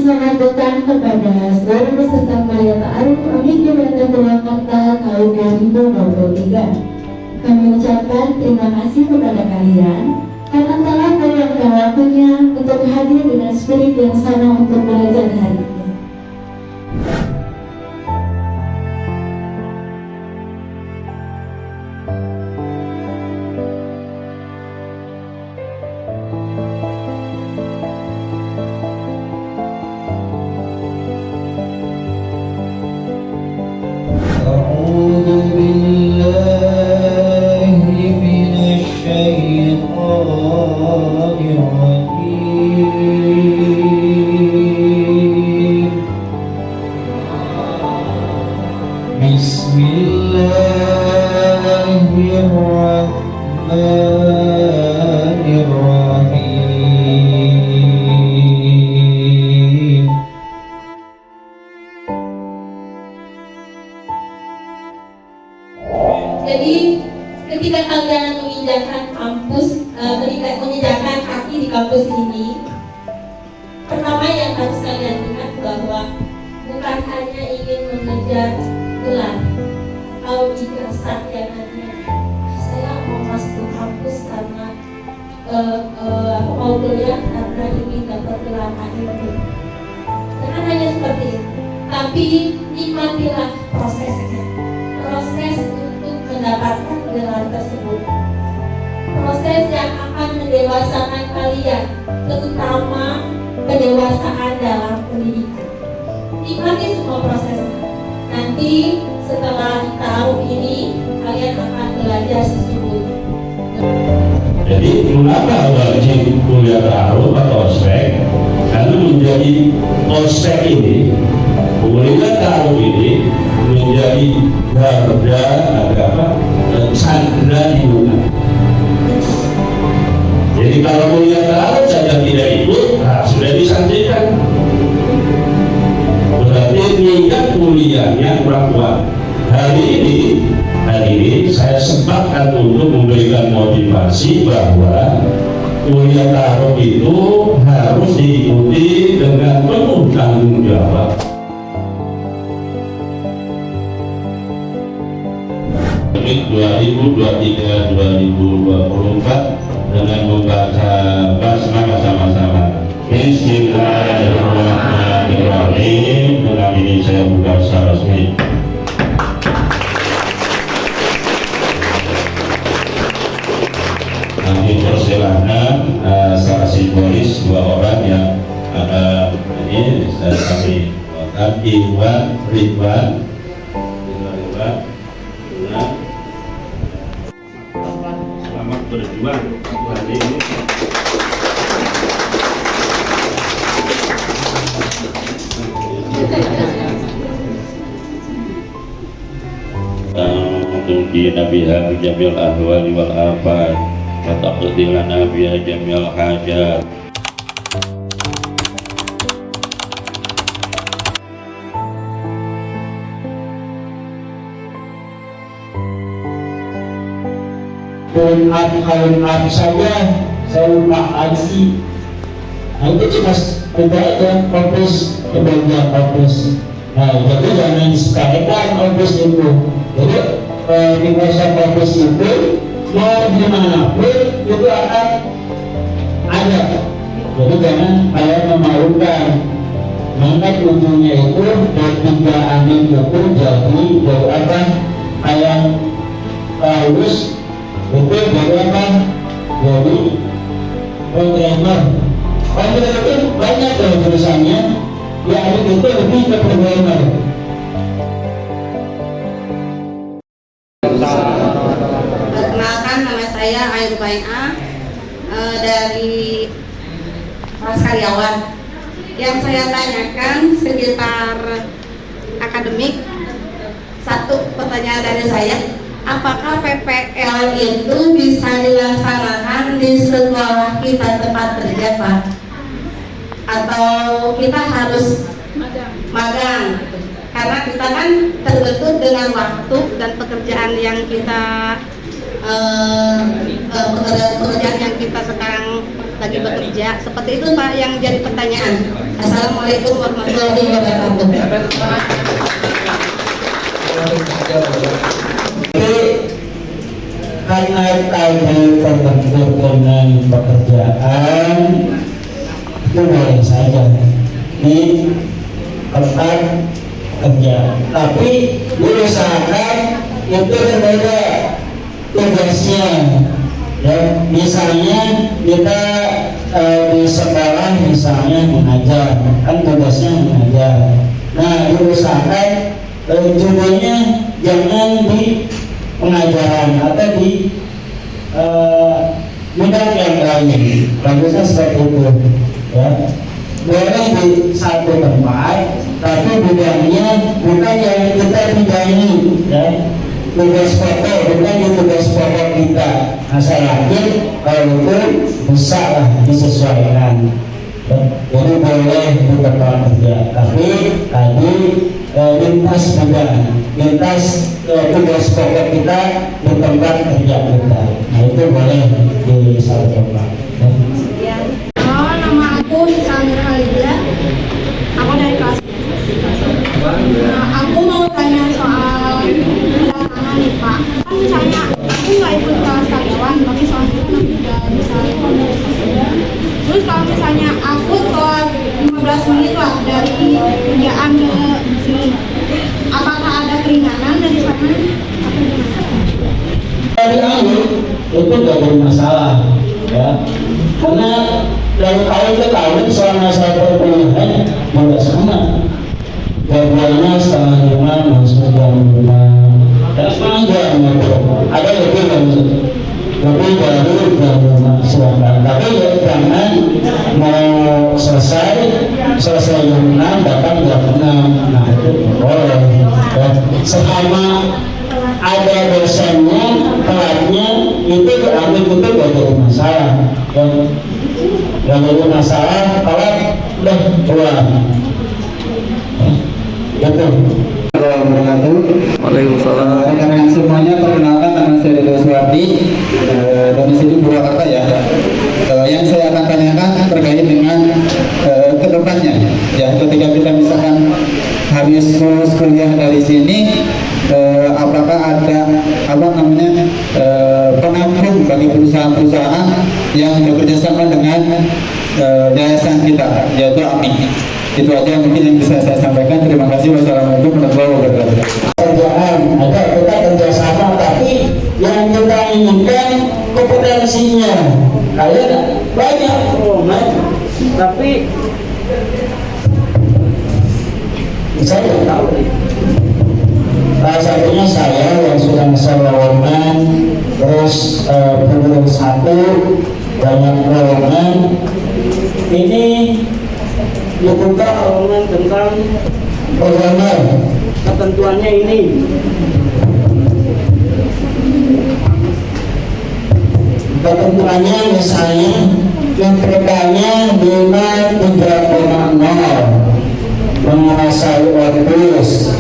selanjutnya kepada seluruh peserta Karya Ta'aruf Amik Jabatan Purwakarta tahun 2023. Kami ucapkan terima kasih kepada kalian karena telah meluangkan waktunya untuk hadir dengan spirit yang sama untuk belajar hari ini. Bismillahirrahmanirrahim. Jadi ketika kalian menginjakan kaki di kampus ini, pertama yang harus kalian ingat bahwa bukan hanya ingin mengejar gelar atau ijazah yang hanya saya mau masuk ke kampus karena mau kuliah karena ingin dapat gelar itu. Jangan hanya seperti itu, tapi nikmatilah prosesnya, proses untuk mendapatkan gelar tersebut, proses yang akan mendewasakan kalian, terutama pendewasaan dalam pendidikan. Nikmati semua prosesnya. Nanti setelah tahun ini kalian akan belajar sesungguhnya. Jadi mengapa wajib kuliah ta'aruf atau ospek? Karena menjadi ospek ini, kuliah ta'aruf ini menjadi garda agama dan sandra ibunya. Jadi kalau kuliah ta'aruf saja tidak ikut, sudah disantrikan. Berarti niat kuliahnya kurang kuat. Hari ini saya sempatkan untuk memberikan motivasi bahwa kuliah ta'aruf itu harus diikuti dengan penuh tanggung jawab. Tahun 2023-2024 dengan membaca basmalah sama-sama. Bismillahirrahmanirrahim. Dengan ini saya buka secara resmi. Kami persilahkan secara simbolis dua orang yang ini kami akan Iwan Ridwan. Selamat berjuang hari ini. Tunjina biha jamil ahwali wal afat wa taqdilana biha jamil hajat. Kalimat saya lupa haji. Nah itu cuma kita aja fokus ke bagian fokus. Nah jadi jangan disepelekan fokus itu. Jadi di masa fokus itu mau dimanapun itu akan ada. Jadi jangan kayak memalukan. Maka ujungnya itu dari tiga angin itu jadi apa kayak Paulus itu dari apa? Jadi programmer. Programmer itu banyak loh jurusannya. Yang itu lebih ke programmer. Perkenalkan, nama saya Ayu Bai'ah dari kelas karyawan. Yang saya tanyakan sekitar akademik. Satu pertanyaan dari saya, apakah PPL itu bisa dilaksanakan di sekolah kita tempat kerja, Pak? Atau kita harus magang? Karena kita kan terbentuk dengan waktu dan pekerjaan yang kita pekerjaan yang kita sekarang lagi bekerja. Seperti itu Pak yang jadi pertanyaan. Assalamualaikum warahmatullahi wabarakatuh. Karena tadi terbentur dengan pekerjaan itu boleh saja di tempat kerja, tapi diusahakan itu berbeda tugasnya. Ya, misalnya kita di sekolah misalnya mengajar, kan tugasnya mengajar. Nah, diusahakan judulnya jangan di pengajaran atau di bidang yang lain. Bagusnya seperti itu, ya. Boleh di satu tempat, tapi bidangnya bukan yang kita bidani, ya. Tugas pokok bukan di tugas pokok kita. Nah, saya yakin kalau itu bisa lah disesuaikan. Jadi boleh di tempat kerja, tapi tadi lintas bidang, lintas tugas pokok kita di tempat kerja kita. Nah, itu boleh di satu tempat. Halo, nama aku Nisa Mirhalida. Aku dari kelas. Nah, aku mau tanya soal kedatangan nih Pak. Kan misalnya aku nggak ikut kelas karyawan, tapi soalnya aku juga bisa ikut. Terus kalau misalnya aku telat 15 menit lah dari kerjaan ke sini, apakah ada keringanan dari sana? Dari awal itu nggak jadi masalah, ya. Karena dari tahun ke tahun selama saya perkuliahan tidak sama. Jadwalnya 4:30 masuk jam 5. Dan sepanjang ada lebih dari jam 5 silakan. Tapi jangan mau selesai jam 6 datang jam 6. Nah, itu boleh. Ya. Selama ada dosennya, telatnya itu diambil itu gak jadi masalah. Yang jadi masalah kalau udah pulang. Gitu. Waalaikumsalam. Rekan-rekan semuanya, perkenalkan nama saya Dedo Suwardi, domisili Purwakarta ya. Yang saya akan tanyakan terkait dengan kedepannya. Ya, ketika kita misalkan habis lulus kuliah dari sini, apakah ada penampung bagi perusahaan-perusahaan yang bekerja sama dengan yayasan kita, yaitu AMI. Itu aja mungkin yang bisa saya sampaikan. Terima kasih. Wassalamualaikum warahmatullahi wabarakatuh. Kerjaan ada kita kerjasama, tapi yang kita inginkan kompetensinya. Kalian banyak tapi saya tidak tahu. Salah satunya saya yang sudah lowongan, terus pengurus satu banyak lowongan. Ini dibuka lowongan tentang programmer, ketentuannya ini. Ketentuannya misalnya IPK-nya 5,3,0, menguasai Wordpress,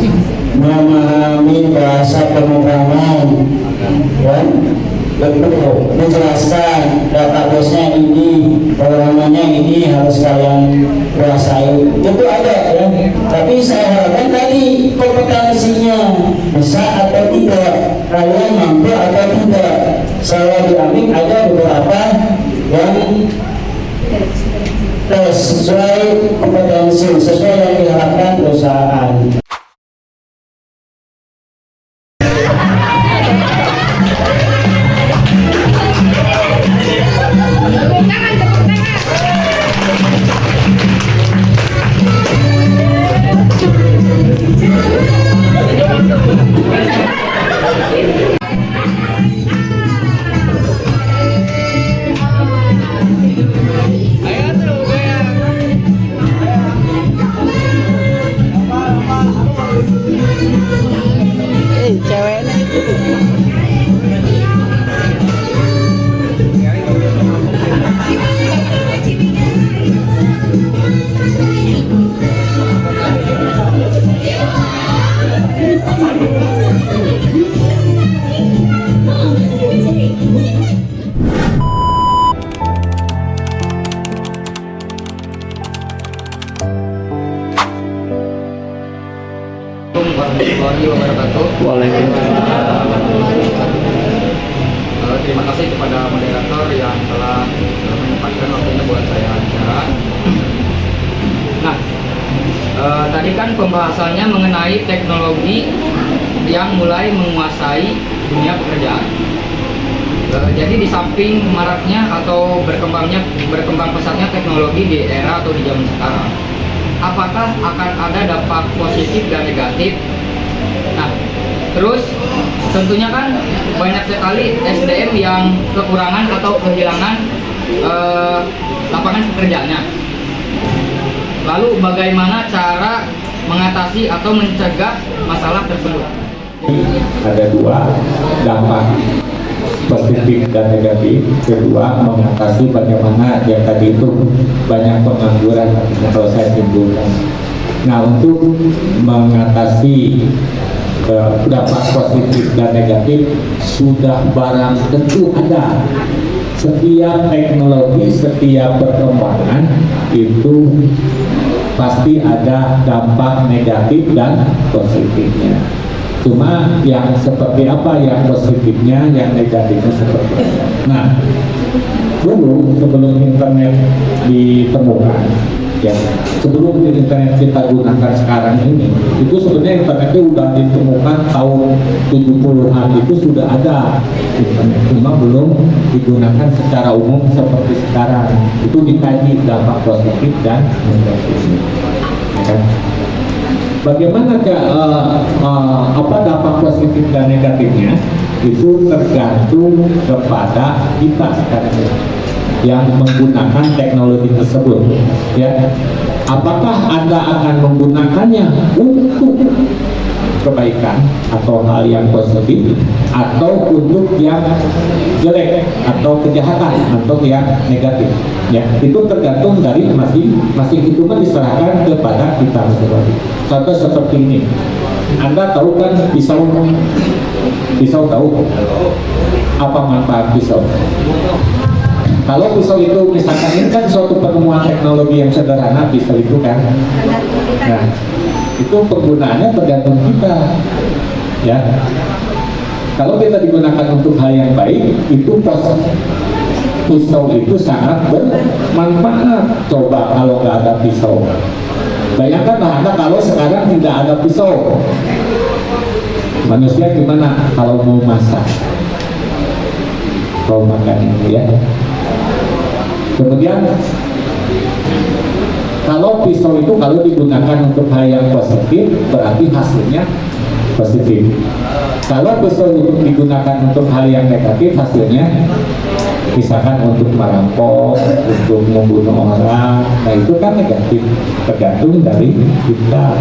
memahami bahasa pemrograman, dan betul menjelaskan database-nya ini, programannya ini harus kalian kuasai. Itu ada ya. Tapi saya harapkan tadi kompetensinya bisa atau tidak, kalian mampu atau tidak. Saya diambil ada beberapa yang tes sesuai kompetensi, sesuai yang diharapkan perusahaan. Waalaikumsalam. Terima kasih kepada moderator yang telah menyempatkan waktunya buat saya bicara. Nah, tadi kan pembahasannya mengenai teknologi yang mulai menguasai dunia pekerjaan. Jadi di samping maraknya atau berkembang pesatnya teknologi di era atau di zaman sekarang, apakah akan ada dampak positif dan negatif? Nah, terus tentunya kan banyak sekali SDM yang kekurangan atau kehilangan lapangan pekerjaannya. Lalu bagaimana cara mengatasi atau mencegah masalah tersebut? Ada dua, dampak positif dan negatif. Kedua, mengatasi bagaimana yang tadi itu banyak pengangguran atau saya timbulkan. Nah, untuk mengatasi dampak positif dan negatif sudah barang tentu ada. Setiap teknologi, setiap perkembangan itu pasti ada dampak negatif dan positifnya. Cuma yang seperti apa yang positifnya, yang negatifnya seperti apa. Nah, dulu sebelum internet ditemukan, ya, sebelum internet kita gunakan sekarang ini, itu sebenarnya internetnya udah ditemukan tahun 70-an, itu sudah ada internet, cuma belum digunakan secara umum seperti sekarang. Itu dikaji dampak positif dan negatifnya, kan? Bagaimana apa dampak positif dan negatifnya itu tergantung kepada kita sekarang yang menggunakan teknologi tersebut, ya. Apakah Anda akan menggunakannya untuk kebaikan atau hal yang positif, atau untuk yang jelek atau kejahatan atau yang negatif, ya. Itu tergantung dari masing-masing, itu kan diserahkan kepada kita masing-masing. Contoh seperti ini, Anda tahu kan pisau tahu apa manfaat pisau? Kalau pisau itu misalkan ini kan suatu penemuan teknologi yang sederhana, pisau itu kan. Nah, itu penggunaannya tergantung kita, ya. Kalau kita digunakan untuk hal yang baik, itu pisau itu sangat bermanfaat. Coba kalau nggak ada pisau, bayangkan Anda kalau sekarang tidak ada pisau, manusia gimana kalau mau masak, mau makan ini, ya. Kemudian kalau pisau itu kalau digunakan untuk hal yang positif, berarti hasilnya positif. Kalau pisau itu digunakan untuk hal yang negatif, hasilnya misalkan untuk merampok, untuk membunuh orang, nah itu kan negatif, tergantung dari kita.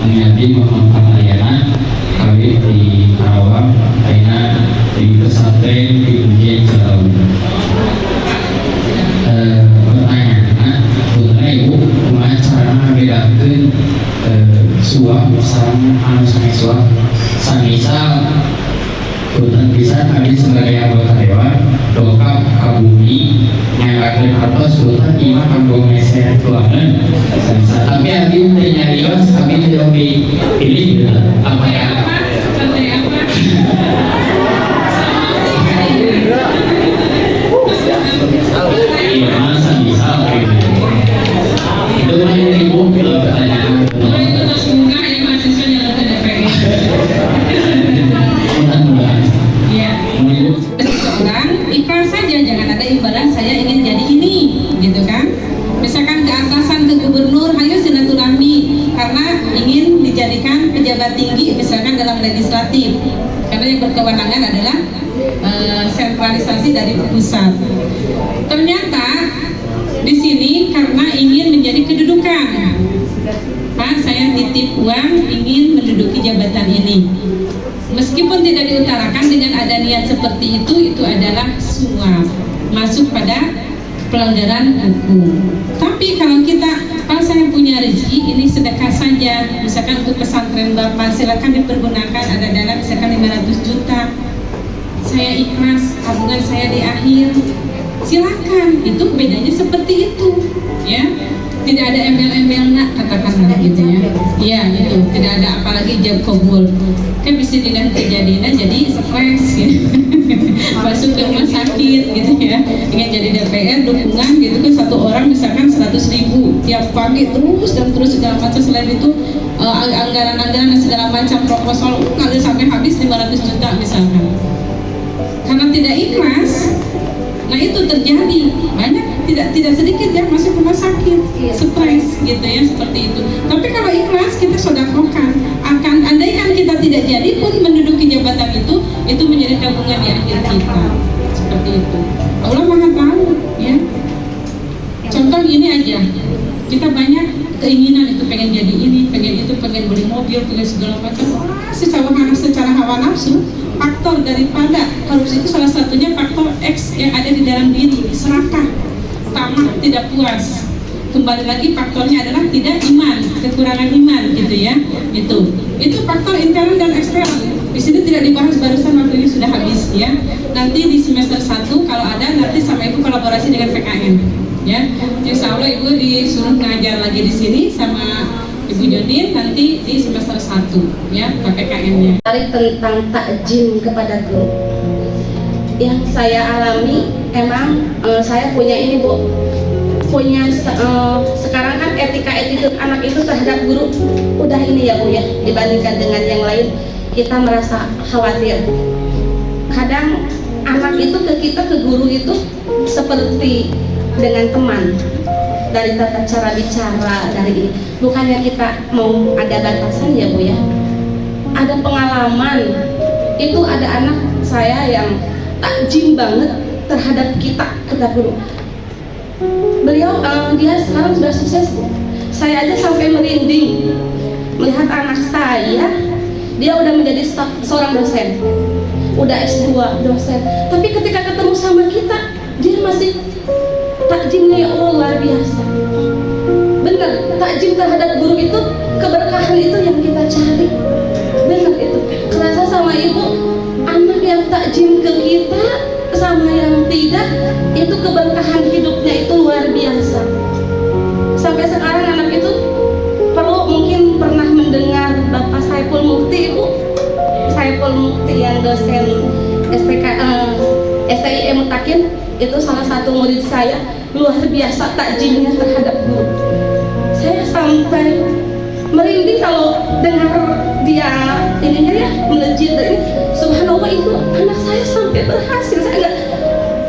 Menjadi memanfaat layanan kami di Karawang, karena di pesantren di ujian jauh. Pertanyaan, sebenarnya ibu, gimana cara membedakan suap sama suap? Misal, hutan bisa tadi sebagai anggota dewan, dongkap ke bumi, nyalakan atas hutan ima kanggo meser keuangan. Tapi lagi nyarios, tapi tidak dipilih apa ya? Iya, masa misal itu yang ibu pertanyaan. Ikhlas saja, jangan ada imbalan saya ingin jadi ini, gitu kan? Misalkan ke atasan, ke gubernur, hayo silaturahmi karena ingin dijadikan pejabat tinggi, misalkan dalam legislatif, karena yang berkewenangan adalah sentralisasi dari pusat. Ternyata di sini karena ingin menjadi kedudukan. Pak, saya titip uang ingin menduduki jabatan ini. Meskipun tidak diutarakan dengan ada niat seperti itu adalah suap, masuk pada pelanggaran hukum. Tapi kalau kalau saya punya rezeki, ini sedekah saja, misalkan untuk pesantren Bapak, silakan dipergunakan, ada dana misalkan 500 juta, saya ikhlas, tabungan saya di akhir, silakan. Itu bedanya seperti itu, ya. Tidak ada embel-embel nak, katakanlah gitu ya. Iya itu, tidak ada apalagi ijab kabul. Kan bisa dilihat kejadiannya jadi stres ya. Masuk ke rumah sakit gitu ya. Ingin jadi DPR dukungan gitu kan, satu orang misalkan 100.000 tiap pagi terus dan terus segala macam. Selain itu anggaran-anggaran dan segala macam proposal ngalir sampai habis 500 juta misalkan. Karena tidak ikhlas, nah itu terjadi banyak, tidak sedikit ya masuk rumah sakit, stres gitu ya, seperti itu. Tapi kalau ikhlas kita sedekahkan, akan andaikan kita tidak jadi pun menduduki jabatan itu menjadi tabungan di akhir kita, seperti itu. Allah Maha tahu ya. Contoh ini aja, kita banyak keinginan itu, pengen jadi ini, pengen itu, pengen beli mobil, pengen segala macam. Secara hawa nafsu, faktor daripada korupsi itu salah satunya faktor X yang ada di dalam diri, serakah, tamak, tidak puas. Kembali lagi faktornya adalah tidak iman, kekurangan iman gitu ya. Itu faktor internal dan eksternal. Di sini tidak dibahas, barusan waktu ini sudah habis ya. Nanti di semester 1 kalau ada, nanti sama Ibu kolaborasi dengan PKN ya. Insya Allah Ibu disuruh ngajar lagi di sini sama Ibu Jodin nanti di semester 1 ya, PPKN-nya. Tentang takjim kepada guru yang saya alami, emang saya punya ini Bu, punya sekarang kan etika anak itu terhadap guru udah ini ya Bu ya, dibandingkan dengan yang lain kita merasa khawatir. Kadang anak itu ke kita, ke guru itu seperti dengan teman, dari tata cara bicara, dari ini. Bukannya kita mau ada batasan ya Bu ya. Ada pengalaman, itu ada anak saya yang takjim banget terhadap kita guru. Beliau dia sekarang sudah sukses Bu. Saya aja sampai merinding melihat anak saya, dia udah menjadi seorang dosen, udah S2 dosen. Tapi ketika ketemu sama kita, dia masih takjimnya ya Allah luar biasa. Benar, takjim terhadap guru itu, keberkahan itu yang kita cari. Benar itu. Kerasa sama Ibu, anak yang takjim ke kita sama yang tidak, itu keberkahan hidupnya itu luar biasa. Sampai sekarang anak itu mungkin pernah mendengar Bapak Saiful Mukti Ibu. Saiful Mukti yang dosen STI Mutakin, itu salah satu murid saya, luar biasa takjimnya terhadap guru. Saya sampai merinding kalau dengar dia ininya ya, melejit ini. Subhanallah, itu anak saya sampai berhasil. Saya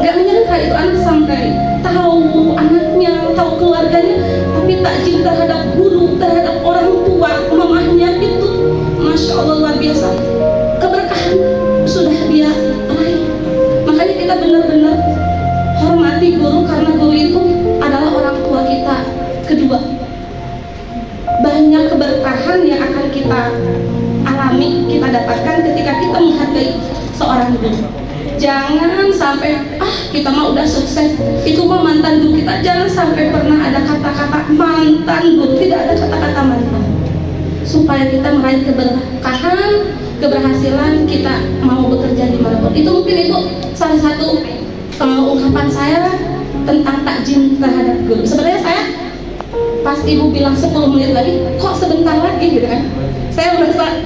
nggak menyangka itu anak sampai tahu anaknya, tahu keluarganya, tapi takjim terhadap guru, terhadap orang tua, mamahnya itu, masya Allah luar biasa. Keberkahan sudah dia raih. Makanya kita benar-benar hormati guru, karena guru itu adalah orang tua kita kedua. Banyak keberkahan yang akan kita alami, kita dapatkan ketika kita menghargai seorang guru. Jangan sampai kita mah udah sukses, itu mah mantan guru kita. Jangan sampai pernah ada kata-kata mantan guru, tidak ada kata-kata mantan. Supaya kita meraih keberkahan, keberhasilan, kita mau bekerja di manapun. Itu mungkin itu salah satu ungkapan saya tentang takjim terhadap guru. Sebenarnya saya pas Ibu bilang 10 menit lagi, kok sebentar lagi gitu kan. Saya merasa,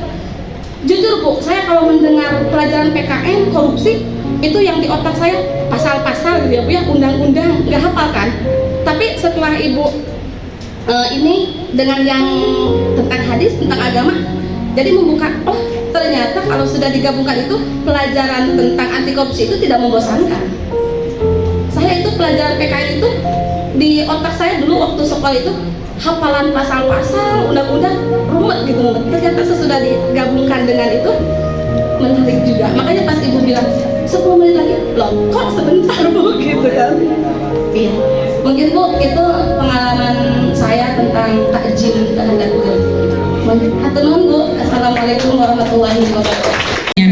jujur Bu, saya kalau mendengar pelajaran PKN korupsi, itu yang di otak saya pasal-pasal gitu ya Bu ya, undang-undang, nggak hafal kan. Tapi setelah Ibu ini dengan yang tentang hadis, tentang agama, jadi membuka, oh ternyata kalau sudah digabungkan itu pelajaran tentang anti korupsi itu tidak membosankan. Saya itu pelajaran PKN itu di otak saya dulu waktu sekolah itu hafalan pasal-pasal, undang-undang, rumet gitu. Ternyata sesudah digabungkan dengan itu menarik juga. Makanya pas Ibu bilang 10 menit lagi, loh kok sebentar Bu gitu kan. Iya. Mungkin Bu, itu pengalaman saya tentang takjil terhadap grup. Hatur nuhun Bu. Assalamualaikum warahmatullahi wabarakatuh.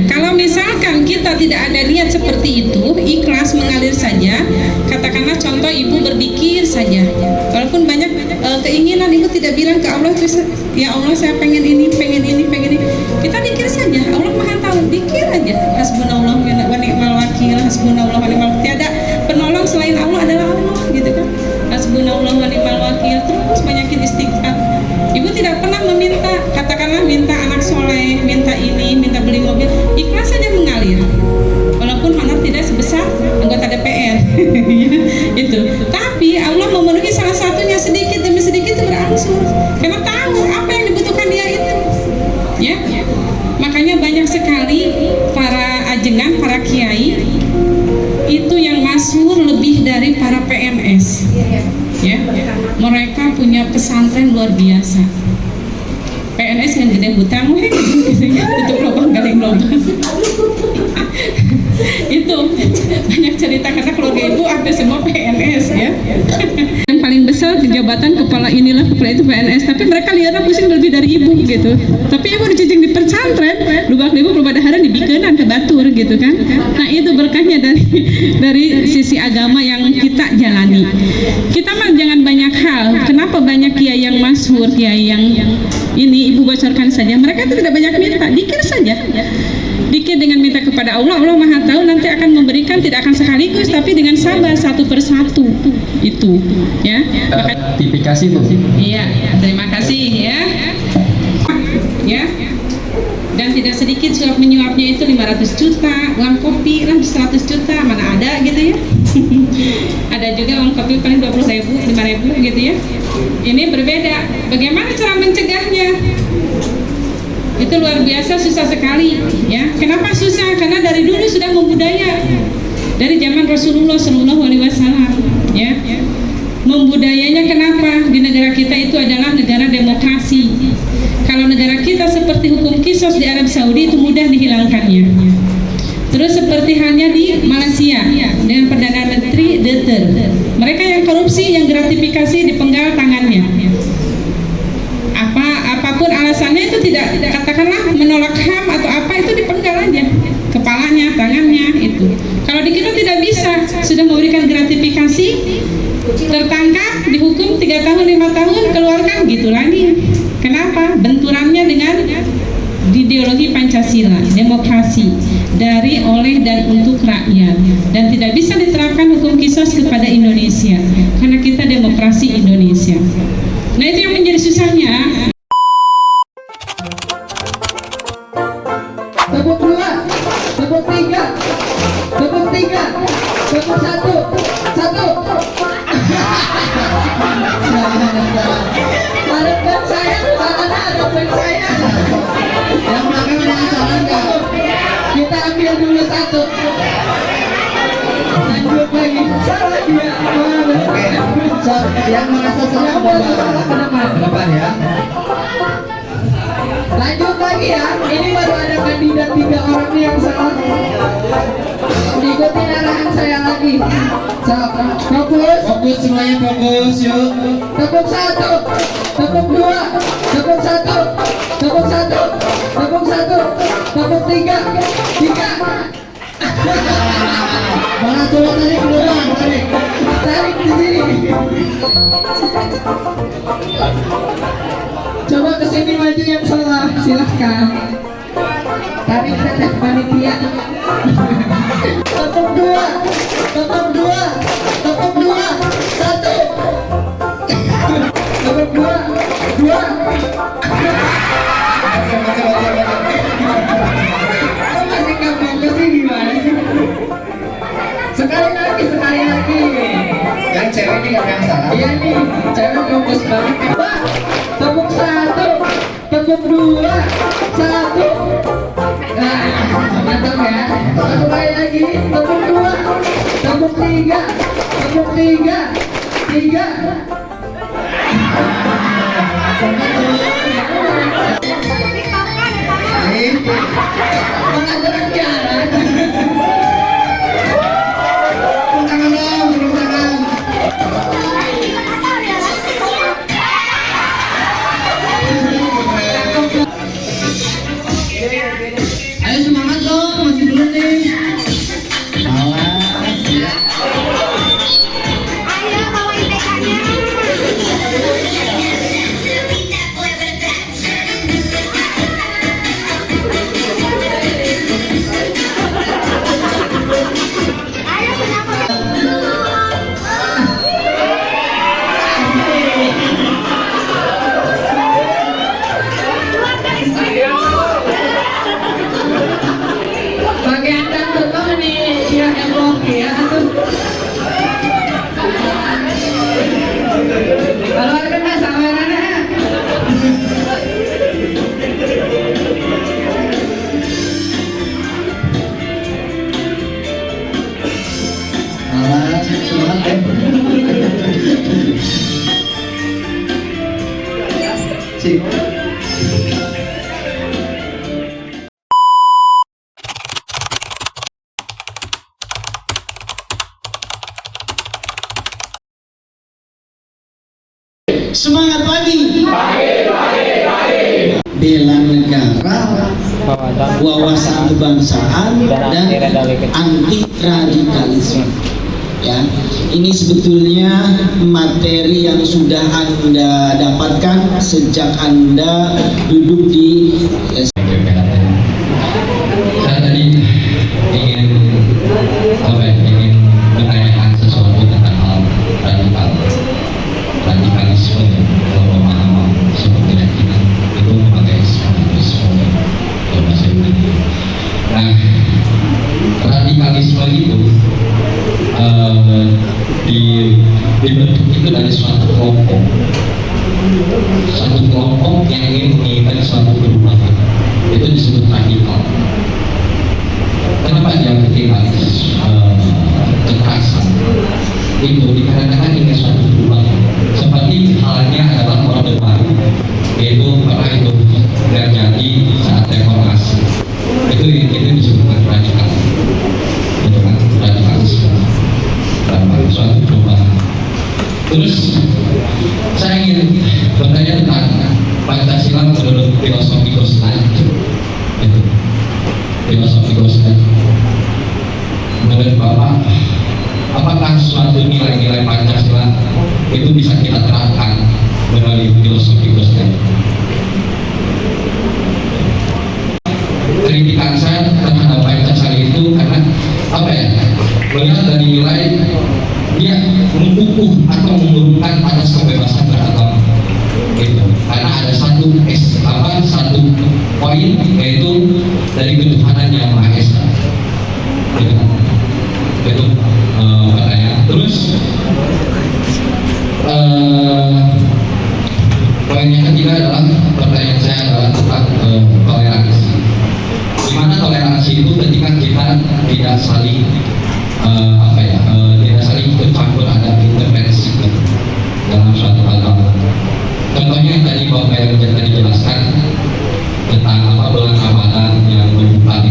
Kalau misalkan kita tidak ada niat seperti itu, ikhlas mengalir saja, katakanlah contoh ibu berzikir saja, walaupun banyak keinginan, ibu tidak bilang ke Allah, ya Allah saya pengen ini, pengen ini, pengen ini, kita zikir saja, Allah maha tahu, zikir aja, hasbunallah wa ni'mal wakil, hasbunallah wa ni'mal wakil, tiada penolong selain Allah adalah Allah, gitu kan, hasbunallah wa ni'mal wakil, terus banyakin istighfar. Ibu tidak pernah meminta, katakanlah minta anak soleh, minta ini, minta beli mobil, ikhlas saja mengalir. Walaupun honor tidak sebesar anggota DPR, itu. Tapi Allah memenuhi salah satunya sedikit demi sedikit berangsur, karena tahu apa yang dibutuhkan dia itu. Ya, makanya banyak sekali para ajengan, para kiai itu yang masyhur lebih dari para PNS. Ya, mereka punya pesantren luar biasa. PNS yang gede hutang, tutup lubang galing lubang. Itu banyak cerita karena keluarga ibu hampir semua PNS ya. Yang paling besar jabatan kepala inilah, kepala itu PNS, tapi mereka lihatnya pusing lebih dari ibu gitu. Tapi ibu dicicing di pesantren, lubang ibu belum ada hari dibikenan ke batur gitu kan. Nah itu berkahnya dari sisi agama yang kita jalani. Kita mah jangan banyak hal. Kenapa banyak kiai yang masyhur, kiai yang ini ibu bocorkan saja. Mereka itu tidak banyak minta, dikir saja. Dikir dengan minta kepada Allah, Allah maha tahu nanti akan memberikan, tidak akan sekaligus tapi dengan sabar satu persatu itu ya. Tifikasi Bu. Iya, terima kasih ya. Ya. Dan tidak sedikit suap menyuapnya itu 500 juta, uang kopi lah 100 juta, mana ada gitu ya. Ada juga uang kopi paling 20.000, 5.000 gitu ya. Ini berbeda. Bagaimana cara mencegahnya? Itu luar biasa, susah sekali ya. Kenapa susah? Karena dari dulu sudah membudaya, dari zaman Rasulullah SAW ya. Membudayanya kenapa? Di negara kita itu adalah negara demokrasi. Kalau negara kita seperti hukum kisos di Arab Saudi itu mudah dihilangkannya. Terus seperti halnya di Malaysia dengan Perdana Menteri Duterte, mereka yang korupsi, yang gratifikasi dipenggal tangannya. Apapun alasannya itu tidak, katakanlah menolak HAM atau apa, itu dipenggal aja kepalanya, tangannya itu. Kalau di kita tidak bisa, sudah memberikan gratifikasi, tertangkap, dihukum 3 tahun, 5 tahun, keluarkan gitu lagi. Kenapa? Benturannya dengan ideologi Pancasila, demokrasi dari, oleh, dan untuk rakyat, dan tidak bisa diterapkan hukum kisos kepada Indonesia karena kita demokrasi Indonesia. Nah itu yang menjadi susahnya. Tepuk 2, tepuk 3, tepuk 3, tepuk 1. Harapan saya, mana harapan saya? Yang belakang ada salah nggak? Kita ambil dulu 1. Lanjut lagi, salah dia. Oke, yang merasa salah ke depan ya. Lanjut lagi ya, ini baru ada kandidat 3 orang nih yang salah. Ikutin arahan saya lagi. Fokus semuanya, fokus yuk. Tepuk 1, tepuk 2, tepuk 1, tepuk 1, tepuk 1, tepuk 3. Mana coba tarik keluar, tarik di sini. Coba kesini maju yang salah, silahkan. Tarik teteh panitia. Tepuk 2, tepuk 2, tepuk 2, 1. Tepuk 2. Masih nggak fokus sih, gimana sih? Sekali lagi. Yang cewek ini nggak yang salah. Iya nih, cewek fokus banget. Tepuk 1, tepuk 2, 1. Nah, mantap ya. Mulai lagi, tepuk 2, tepuk 3, tepuk 3. Mana jalan-jalan? Tepuk tangan dong, tepuk tangan. kelihatan tuh kamu nih dia emang ya. Kalau ada kan sama mana? Semangat. Cik. Semangat pagi. Bela negara, wawasan kebangsaan dan anti radikalisme. Ya, ini sebetulnya materi yang sudah Anda dapatkan sejak Anda duduk di Saya tadi ingin menanyakan sesuatu tentang hal radikalisme kalau pemahaman seperti kita itu memakai fanatisme atau bahasa Indonesia. Nah, radikalisme itu dibentuk itu dari suatu kelompok yang ingin menginginkan suatu perubahan, itu disebut radikal. Kenapa dia aktivis kekerasan? Itu dikarenakan ingin suatu perubahan. Seperti halnya adalah Orde Baru, yaitu pernah itu terjadi saat reformasi. Itu disebut radikal. Itu kan radikalisme. Suatu perubahan. Terus saya ingin bertanya tentang Pancasila menurut filosofi Goslan. Itu filosofi Goslan. Menurut Bapak, apakah suatu nilai-nilai Pancasila itu bisa kita terapkan melalui filosofi Goslan? Kritikan saya terhadap Pancasila itu karena apa ya? Melihat dari nilai dia mengukuh atau mengurungkan atas kebebasan beragama. Itu karena ada satu poin yaitu dari ketuhanan yang Maha Esa. Itu pertanyaan. Terus poin yang ketiga adalah pertanyaan saya adalah tentang toleransi. Di mana toleransi itu ketika kita tidak saling tidak saling ikut campur, ada intervensi dalam suatu agama. Contohnya yang tadi Bapak yang tadi jelaskan tentang bulan Ramadan yang berbuka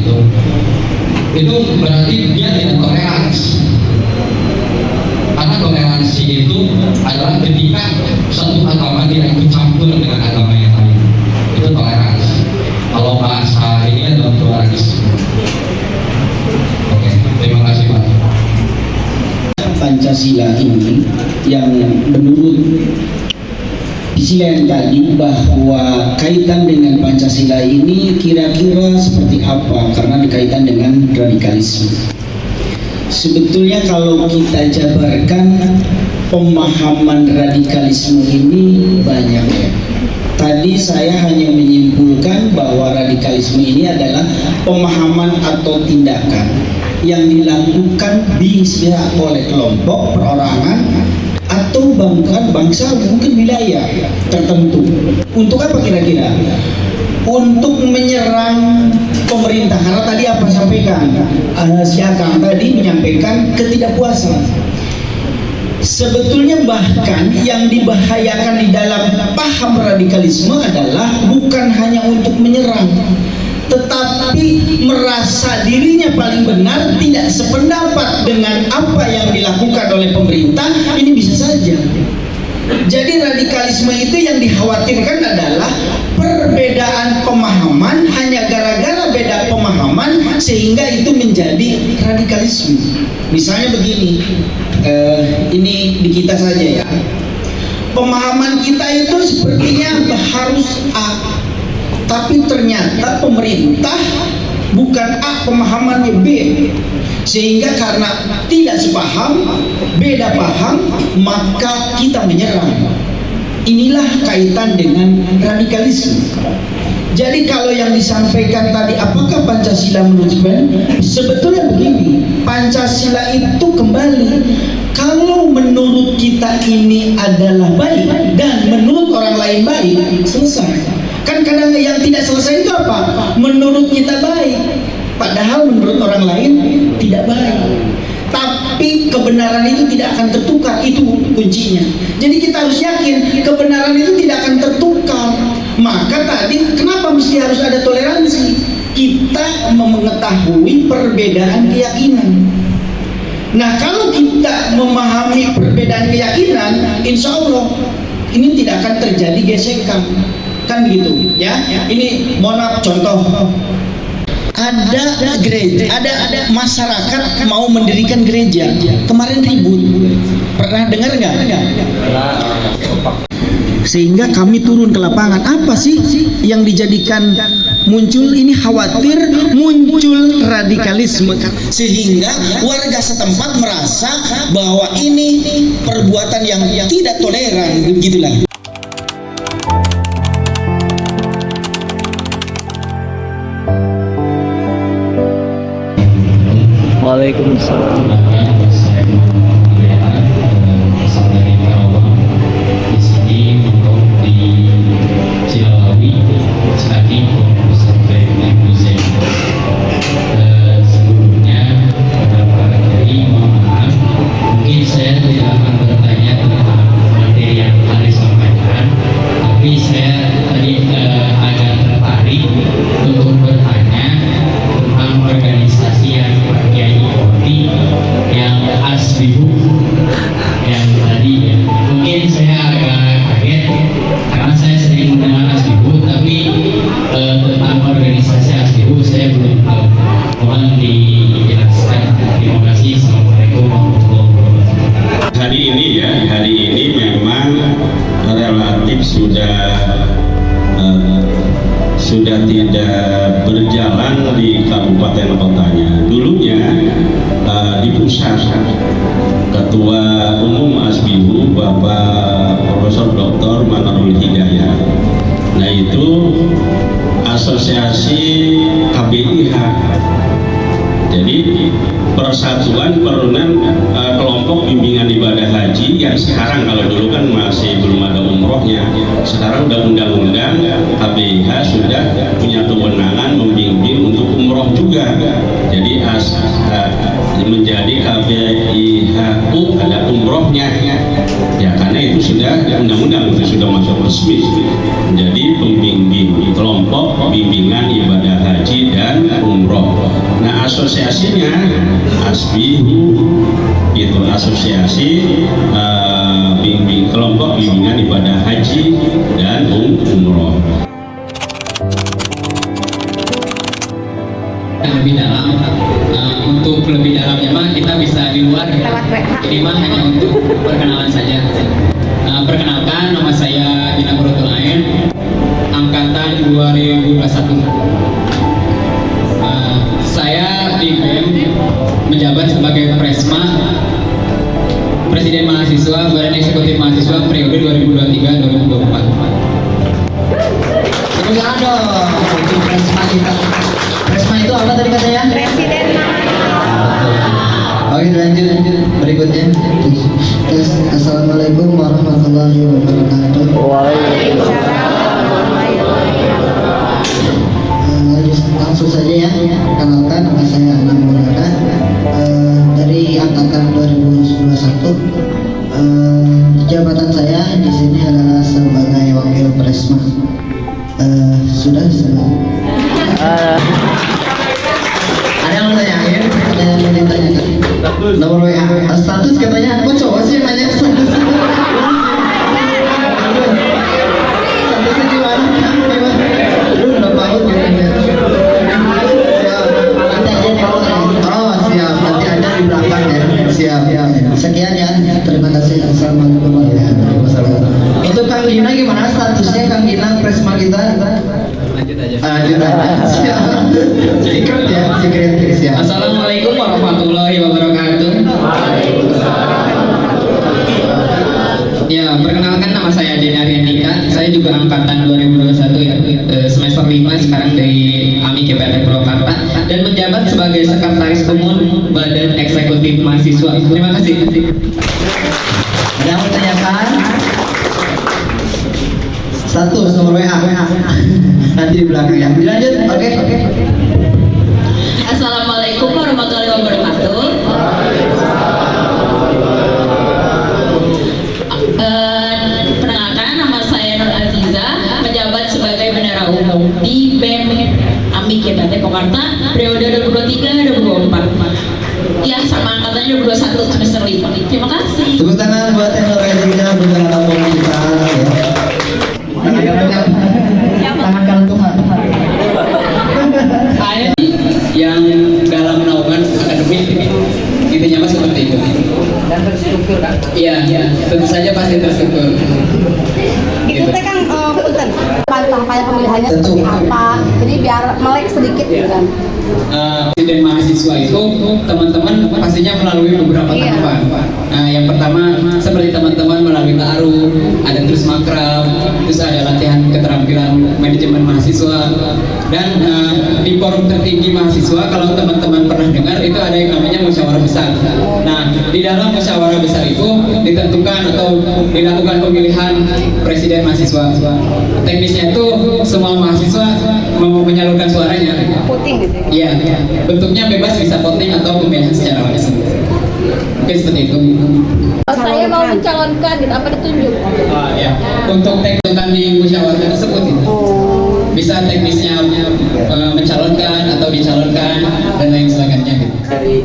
itu berarti dia tidak toleransi. Karena toleransi itu adalah ketika satu agama tidak ikut campur dengan agama yang lain. Itu toleransi. Kalau bahasa ini adalah pluralisme. Oke, terima kasih Pak. Pancasila ini yang menurut sila yang tadi bahwa kaitan dengan Pancasila ini kira-kira seperti apa karena dikaitan dengan radikalisme. Sebetulnya kalau kita jabarkan pemahaman radikalisme ini banyak ya. Tadi saya hanya menyimpulkan bahwa radikalisme ini adalah pemahaman atau tindakan yang dilakukan bisa oleh kelompok, perorangan, atau bahkan bangsa, mungkin wilayah tertentu. Untuk apa kira-kira? Untuk menyerang pemerintah. Karena tadi apa sampaikan? Si Akang tadi menyampaikan ketidakpuasan. Sebetulnya bahkan yang dibahayakan di dalam paham radikalisme adalah bukan hanya untuk menyerang, tetapi merasa dirinya paling benar, tidak sependapat dengan apa yang dilakukan oleh pemerintah, ini bisa saja. Jadi radikalisme itu yang dikhawatirkan adalah perbedaan pemahaman, hanya gara-gara beda pemahaman sehingga itu menjadi radikalisme. Misalnya begini, ini di kita saja ya, pemahaman kita itu sepertinya harus A, tapi ternyata pemerintah bukan A, pemahamannya B, sehingga karena tidak sepaham, beda paham, maka kita menyerang. Inilah kaitan dengan radikalisme. Jadi kalau yang disampaikan tadi, apakah Pancasila menunjukkan? Pancasila itu kembali, kalau menurut kita ini adalah baik dan menurut orang lain baik, selesai. Kan kadang yang tidak selesai itu apa? Menurut kita baik, padahal menurut orang lain tidak baik. Tapi kebenaran itu tidak akan tertukar, itu kuncinya. Jadi kita harus yakin kebenaran itu tidak akan tertukar. Maka tadi kenapa mesti harus ada toleransi? Kita mengetahui perbedaan keyakinan. Nah, kalau kita memahami perbedaan keyakinan, insya Allah ini tidak akan terjadi gesekan, kan gitu ya. Ini mohon maaf contoh, ada gereja, ada masyarakat mau mendirikan gereja, kemarin ribut, pernah dengar nggak? Sehingga kami turun ke lapangan. Apa sih yang dijadikan muncul ini? Khawatir muncul radikalisme, sehingga warga setempat merasa bahwa ini perbuatan yang tidak toleran, begitulah. Waalaikumsalam. Sudah tidak berjalan di kabupaten kotanya. Dulunya di pusat, Ketua Umum Asbihu Bapak Profesor Dr. Manarul Hidayat. Nah, itu asosiasi KBIH. Jadi Persatuan Perunan Kelompok Bimbingan Ibadah Haji yang sekarang, kalau dulu kan masih belum ada umrohnya, sekarang udah undang-undang KBIH sudah punya kewenangan membimbing untuk umroh juga. Jadi menjadi KBIHU ada umrohnya ya, karena itu sudah undang-undang, itu sudah masuk resmi menjadi pembimbing kelompok bimbingan ibadah haji dan umroh. Nah, asosiasinya Asbihu, itu asosiasi kelompok bimbingan ibadah haji dan umroh. Lebih dalam, untuk lebih dalamnya mah kita bisa di luar ya. Ini mah hanya untuk perkenalan saja. Perkenalkan, nama saya Dina Brotul Ain, angkatan 2021. Saya di BEM menjabat sebagai Presma, Presiden Mahasiswa Badan Eksekutif Mahasiswa periode 2023-2024. Terus ada untuk Presma kita. Presma itu apa tadi katanya? Presiden Mahasiswa. Oke, lanjut berikutnya. Assalamualaikum warahmatullahi wabarakatuh. Waalaikumsalam. Langsung saja ya, kenalkan, nama saya Anam Murada, dari angkatan 2021. Jabatan saya di sini adalah sebagai wakil Presma. Sudah. Ada yang mau tanyain? Ada yang mau ditanyakan? Nomor WA, status katanya. Kok cowok sih yang nanya status? Statusnya gimana? Lu udah tahu gitu. Siap. Sekian ya. Terima kasih. Assalamualaikum warahmatullahi wabarakatuh. Untuk Kang Gina gimana statusnya Kang Gina Presma kita? Lanjut aja. Siap. Secret ya. Assalamualaikum warahmatullahi wabarakatuh. Ya, perkenalkan, nama saya Dina Riandika. Saya juga angkatan 2021 ya, semester 5 sekarang dari AMI GPT Purwakarta, dan menjadi menjabat sebagai Sekretaris Umum Badan Eksekutif Mahasiswa. Terima kasih. Ada yang mau tanyakan? Satu nomor WA. Nanti di belakang ya. Dilanjut. Oke. Assalamualaikum warahmatullahi wabarakatuh. Perkenalkan, nama saya Nur Aziza, menjabat sebagai bendahara umum di BEM Amik Yabate Pokarta periode 2023-2024. Ya, sama angkatannya 2021 semester 5. Terima kasih. Tepuk tangan buat Nur Aziza, bendahara umum kita. Tangan kalungan. Saya yang dalam naungan akademik intinya mas seperti itu. Dan terstruktur kan? Iya, tentu saja pasti terstruktur. Itu teh kan punten. Tahapan pemilihannya seperti apa? Jadi biar melek sedikit gitu kan. Presiden mahasiswa itu teman-teman pastinya melalui beberapa tahapan. Nah, yang pertama seperti teman-teman melalui ta'aruf, ada terus makrab, terus ada latihan keterampilan manajemen mahasiswa, dan di forum tertinggi mahasiswa kalau teman-teman pernah dengar itu ada yang namanya musyawarah besar. Nah, di dalam musyawarah besar itu ditentukan atau dilakukan pemilihan presiden mahasiswa. Teknisnya itu semua mahasiswa mau menyalurkan suaranya. Voting gitu. Iya, bentuknya bebas, bisa voting atau pemilihan secara langsung. Oke, seperti itu. Saya mau mencalonkan gitu, apa ditunjuk? Ya, untuk tektokan di musyawarah tersebut itu bisa teknisnya mencalonkan atau dicalonkan dan lain sebagainya gitu. Dari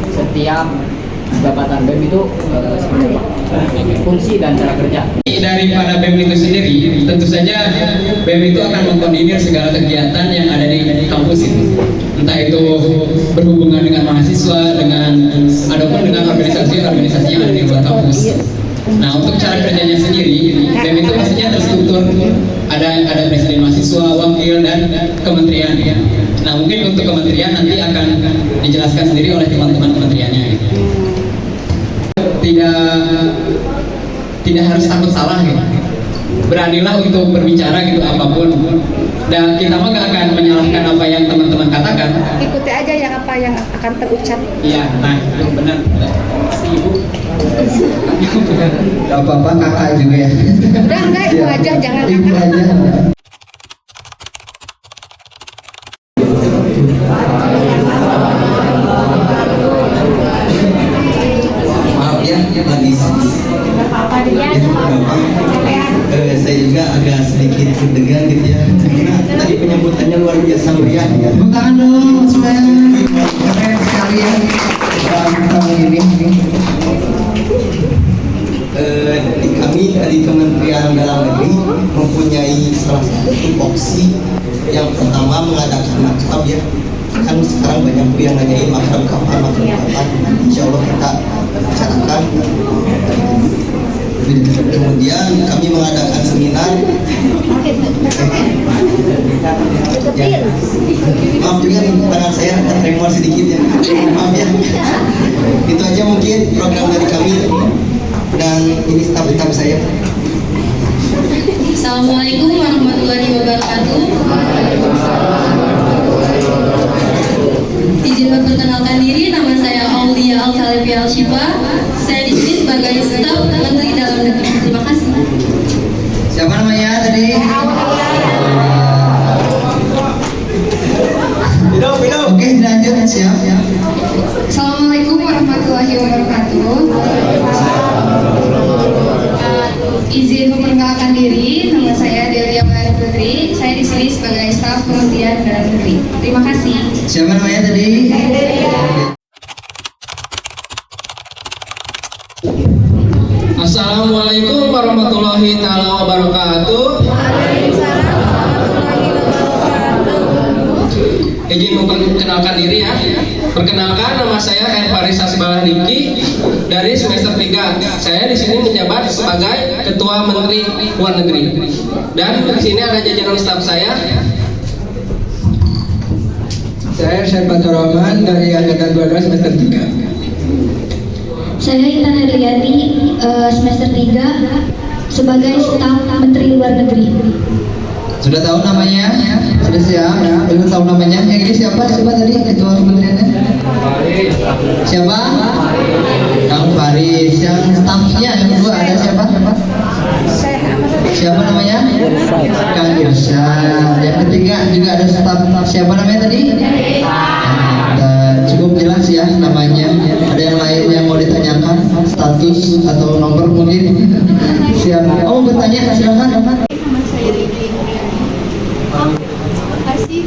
setiap jabatan BEM itu seperti apa? Fungsi dan cara kerja. Daripada BEM itu sendiri, tentu saja BEM itu akan mengkoordinir segala kegiatan yang ada di kampus itu. Entah itu berhubungan dengan mahasiswa, ataupun dengan organisasi-organisasi yang ada di luar kampus. Nah, untuk cara kerjanya sendiri, BEM itu pastinya terstruktur. Ada presiden mahasiswa, wakil, dan kementerian. Nah, mungkin untuk kementerian nanti akan dijelaskan sendiri oleh teman-teman kementeriannya. Gitu. Tidak harus takut salah gitu. Beranilah untuk berbicara gitu apapun. Dan kita mah gak akan menyalahkan apa yang teman-teman katakan. Ikuti aja yang apa yang akan terucap. Iya, nah itu benar. Si ibu. Gak apa-apa, kakak juga ya. Udah enggak, itu aja, jangan Itu kakak. aja. Maaf ya, lagi saya juga agak sedikit deg-degan gitu ya, karena tadi penyambutannya luar biasa meriah. Tepuk tangan dong semuanya. Keren sekali ya. Tahun ini. Di kami dari Kementerian Dalam Negeri mempunyai salah satu tupoksi. Yang pertama mengadakan makrab ya. Kan sekarang banyak yang nanyain makrab kapan. Insya Allah kita bicarakan. Kemudian kami mengadakan seminar. Ya. Maaf juga nih, tangan saya ada tremor sedikit ya. Maaf ya. Itu aja mungkin program dari kami. Dan ini staf saya. Assalamualaikum warahmatullahi wabarakatuh. Izin memperkenalkan diri, nama saya Aulia Al-Salefi Al-Shifa. Saya di sini sebagai staf Menteri Dalam Negeri. Terima kasih. Siapa namanya tadi? Oke, lanjut siap. Assalamualaikum warahmatullahi wabarakatuh. Izin memperkenalkan diri, nama saya Delia Melani Putri. Saya di sini sebagai staf Kementerian Dalam Negeri. Terima kasih. Siapa namanya tadi? Assalamualaikum warahmatullahi wabarakatuh. Izin memperkenalkan diri ya. Perkenalkan, nama saya R. Farisa Sibaladiki dari semester 3. Saya di sini menjabat sebagai Ketua Menteri Luar Negeri. Dan di sini ada jajaran staf saya. Saya Syarifat Rahman dari angkatan 12 semester 3. Saya Intan Herliati, semester 3 sebagai staf Menteri Luar Negeri. Sudah tahu namanya? Sudah siap? Sudah tahu namanya? Yang ini siapa? Siapa tadi ketua kementeriannya? Siapa? Kang Faris. Yang stafnya yang kedua ada siapa? Siapa namanya? Kang Irsyad. Yang ketiga juga ada staf. Siapa namanya tadi? Cukup jelas ya namanya. Ada yang lain yang mau ditanyakan? Status atau nomor mungkin? Siapa? Oh, bertanya, silakan. Kasih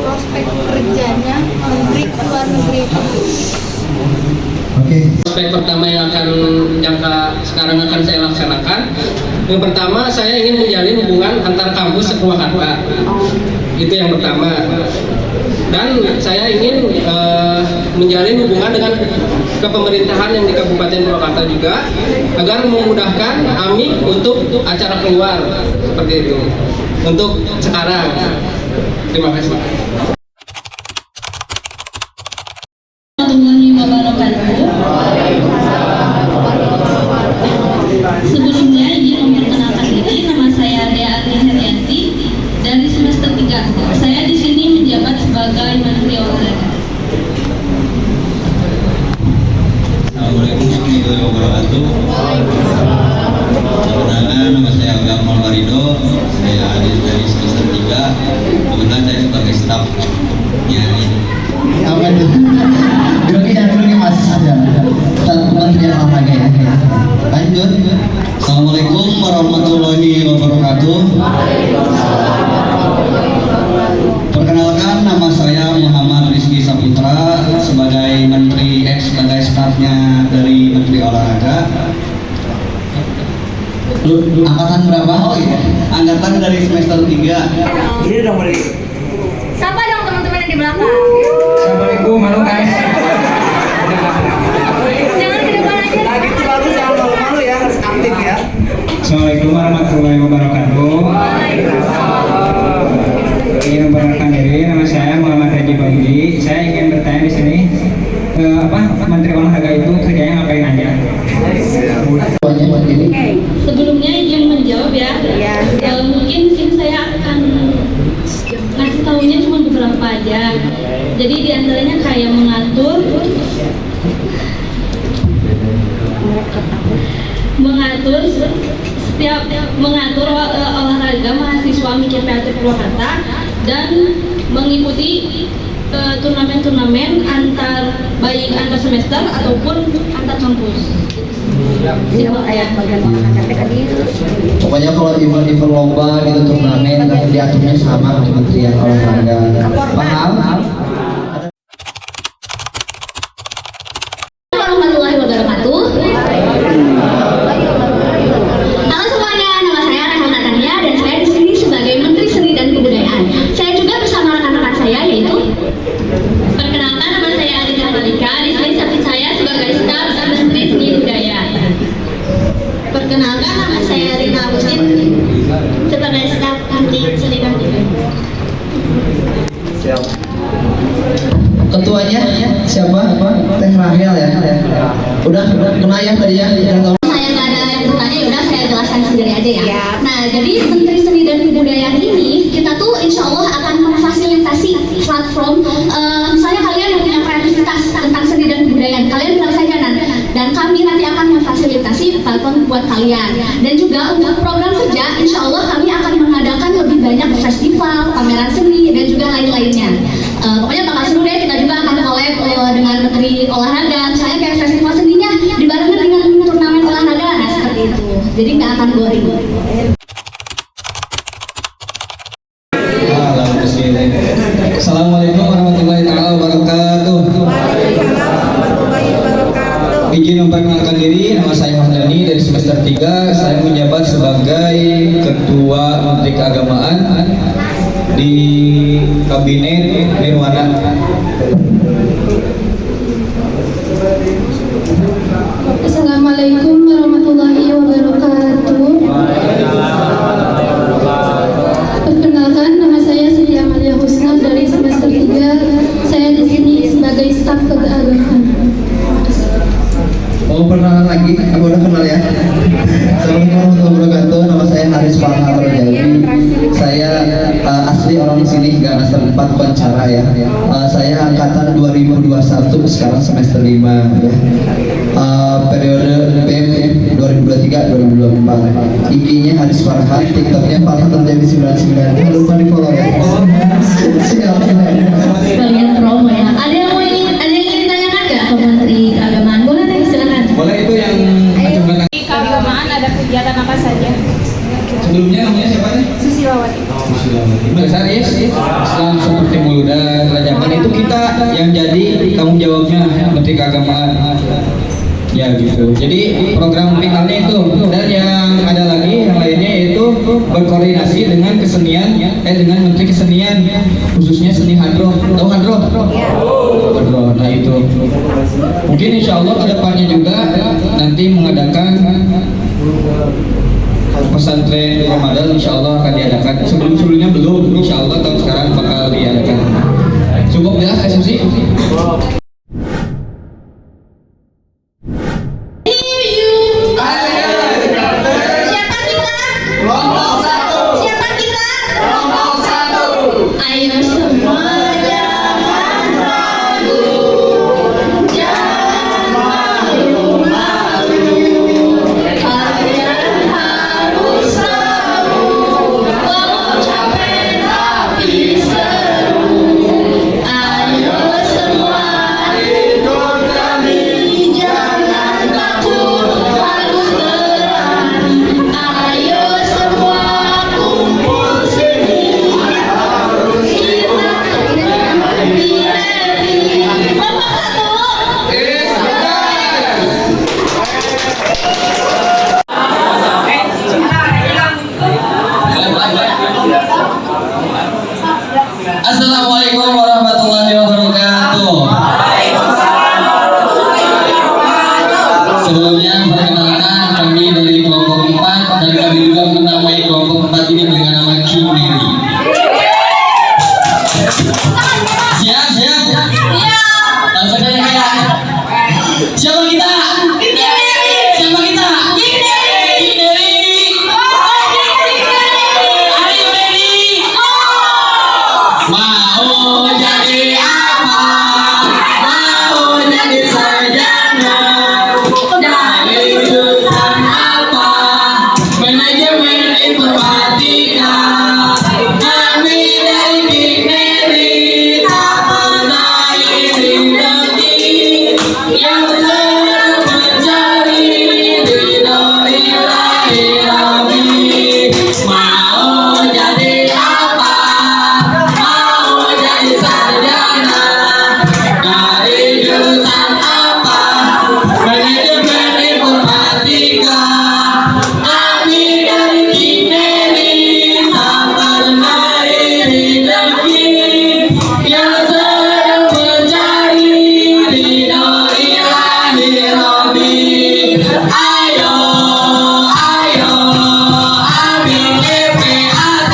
prospek kerjanya menteri luar negeri itu. Aspek pertama yang sekarang akan saya laksanakan, yang pertama saya ingin menjalin hubungan antar kampus se-Purwakarta. Itu yang pertama. Dan saya ingin menjalin hubungan dengan kepemerintahan yang di Kabupaten Purwakarta juga, agar memudahkan AMIK untuk acara keluar seperti itu. Untuk sekarang, terima kasih. Warahmatullahi wabarakatuh. Sebelumnya izin memperkenalkan diri, nama saya Dea Arni Herianti dari semester 3. Saya di sini menjabat sebagai Menteri Olahraga. Assalamualaikum warahmatullahi wabarakatuh. Perkenalkan, nama saya Agam Malwarido. Saya hadir dari semester 3. Kebetulan saya sebagai staf nyari. Aman. Grogi Mas. Kementerian Olahraga ya. Lanjut. Assalamualaikum warahmatullahi wabarakatuh. Perkenalkan, nama saya Muhammad Rizky Saputra sebagai sebagai stafnya dari Menteri Olahraga. Angkatan berapa? Oh iya, angkatan dari semester 3. Ini dong beri. Sapa dong teman-teman yang di belakang. Assalamualaikum, halo guys. Jangan ke depan aja. Lagi tuh baru jangan malu-malu ya, harus aktif ya. Assalamualaikum warahmatullahi wabarakatuh. Ingin memperkenalkan diri, nama saya Muhammad Haji Bagdi. Saya ingin bertanya di sini, Menteri Olahraga itu kerjanya ngapain aja? Sebelumnya izin menjawab ya. Mungkin di sini saya akan ngasih tahunya cuma beberapa aja. Jadi diantaranya kayak mengatur olahraga mahasiswa MIKI PLT Purwakarta dan mengikuti turnamen-turnamen baik antar semester ataupun antar kampus. Pokoknya kalau event lomba gitu turnamen diaturnya sama Kementerian Olahraga. Paham? Warahmatullahi wabarakatuh. Halo semuanya, nama saya Rehan Natania dan saya di sini sebagai Menteri Seni dan Kebudayaan. Saya juga bersama rekan-rekan saya yaitu perkenalkan, nama saya Alika Malika. Di sini status saya sebagai staf Menteri Seni Budaya. Perkenalkan, nama saya Rina Agustin sebagai staf Menteri Seni dan Budaya. Ketuanya siapa? Teh Rahel ya. Udah kenal ya tadi ya. Saya nggak ada yang bertanya, yaudah saya jelaskan sendiri aja ya. Nah, jadi Menteri Seni dan Kebudayaan ini kita tuh insya Allah akan memfasilitasi platform. Misalnya kalian yang punya kreativitas tentang seni dan kebudayaan, kalian bilang saja dan kami nanti akan memfasilitasi platform buat kalian. Dan juga untuk program kerja, insya Allah kami akan mengadakan lebih banyak festival, pameran seni dan juga lain-lainnya. Pokoknya bakal seru deh. Kita juga akan collab dengan Menteri Olahraga. Misalnya kayak festival seninya dibarengan dengan turnamen olahraga, nah seperti itu. Jadi nggak akan boring. Assalamualaikum warahmatullahi wabarakatuh. Izin memperkenalkan diri, nama saya Hamdani dari semester 3. Saya menjabat sebagai Ketua Menteri Keagamaan di Kabinet Nirwana. Assalamualaikum warahmatullahi wabarakatuh. Perkenalkan, nama saya Siti Amalia Husna dari semester 3. Saya di sini sebagai staf keagamaan. Oh, perkenalan lagi, aku udah kenal ya. Assalamualaikum warahmatullahi wabarakatuh. Nama saya Haris Farhan Rojali. Saya 1, sekarang semester 5 ya. Periode PM 2023-2024. IG-nya Haris Farhan, TikTok-nya Farhan terjadi 99. Jangan lupa di follow ya. Sekalian promo ya. Ada yang ingin ditanyakan nggak ke Menteri Keagamaan? Boleh deh, silakan. Boleh, itu yang macam Di keagamaan ada kegiatan apa saja? sebelumnya namanya siapa nih? Susilawati. Besar Islam seperti Muluda Kerajaan itu kita yang jadi tanggung jawabnya Menteri Keagamaan. Ya gitu. Jadi program finalnya itu, dan yang ada lagi yang lainnya yaitu berkoordinasi dengan kesenian, dengan Menteri Kesenian, khususnya seni hadroh. Tahu hadroh? Hadroh. Nah itu. Mungkin insya Allah kedepannya juga nanti mengadakan pesantren Ramadan, insya Allah akan diadakan. Sebelumnya belum, insya Allah tahun sekarang bakal diadakan. Cukup jelas SMC? Assalamualaikum warahmatullahi wabarakatuh. Sebelumnya perkenalkan, kami dari kelompok 4 dan kami juga menamai kelompok 4 ini dengan nama Kimeri. Siap? Langsung aja kayak siapa kita? Siapa kita? Mau jadi apa? Mau jadi sarjana? Dari jurusan apa? Manajemen informatika. Kami dari Kimeri, tak pernah iri hati yang sedang mencari ridho ilahi Rabbi. Mau jadi apa? Sarjana dari jurusan apa? Manajemen informatika. Kami dari Kimeri, tak pernah iri hati yang sedang mencari ridho ilahi Rabbi. Ayo, ambil PPAT.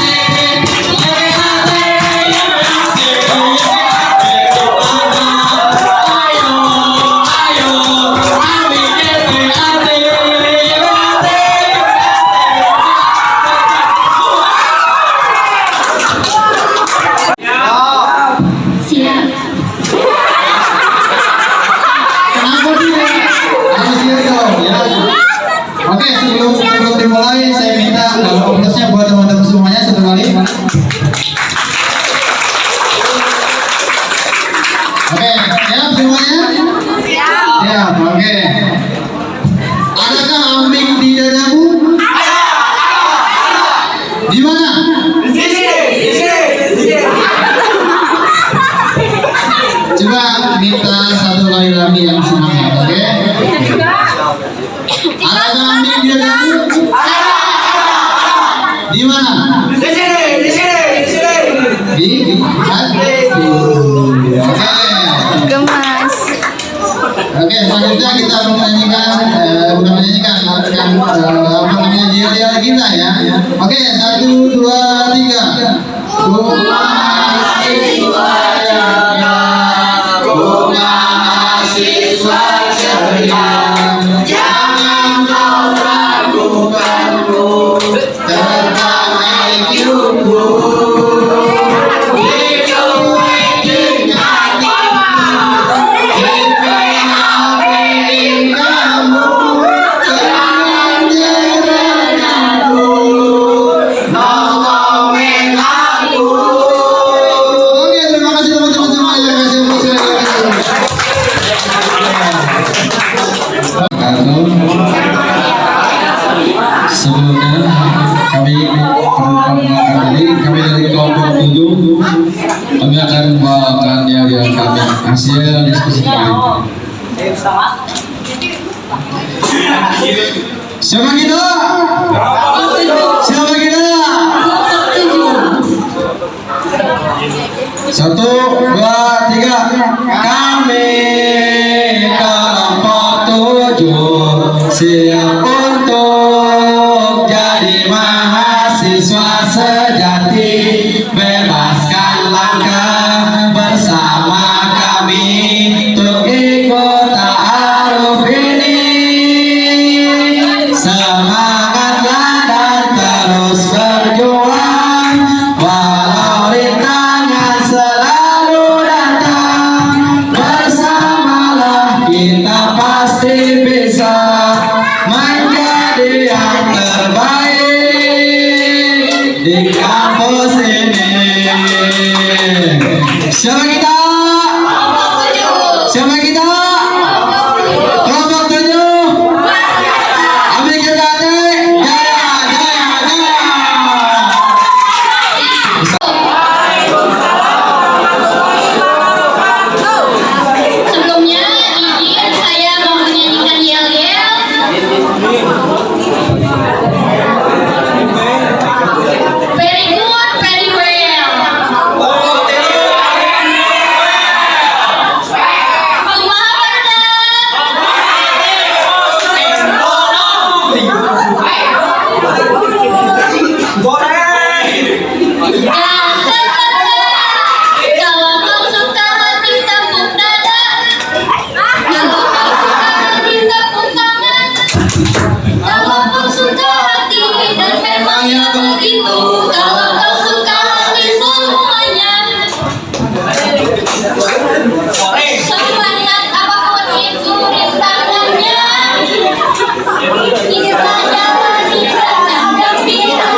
Siap. Oke, sebelum dimulai saya minta aplausnya buat teman-teman semuanya satu kali. Oke, siap semuanya? Siap, oke. Adakah ambing di dadamu? Di mana? Di sini. Coba minta satu kali lagi yang semangat, oke? Adakah ambing di dadamu? Di mana? Di sini. Di hati. Oke. Gemas. Oke, selanjutnya kita menyanyikan dia kita ya. Oke, 1, 2, 3. Ku mahasiswa jaga, ku mahasiswa ceria. Jangan kau ragukanku tentang IQ-ku. Hidup tingkat mendiskusikan. Siapa kita? Siapa kita? 1, 2, 3. Kami kelompok 7 siap untuk jadi mahasiswa sejati. Bebaskan langkah bersama kami untuk ikut ta'aruf ini. Semangatlah dan terus berjuang, walau rintangan selalu datang. Bersamalah kita pasti bisa menjadi yang terbaik di kampus ini. Siapa kita? Siapa kita? Kelompok 7. Ambil kita jaya, jaya, jaya. Sebelumnya izin saya mau menyanyikan yel-yel. Very good, very well. Kalau kau suka hati tepuk dada, kalau kau suka hati tepuk tangan, kalau kau suka hati dan memangnya begitu, kalau kau suka hati semuanya. Semangat apapun itu rintangannya, kita jalani dengan gembira.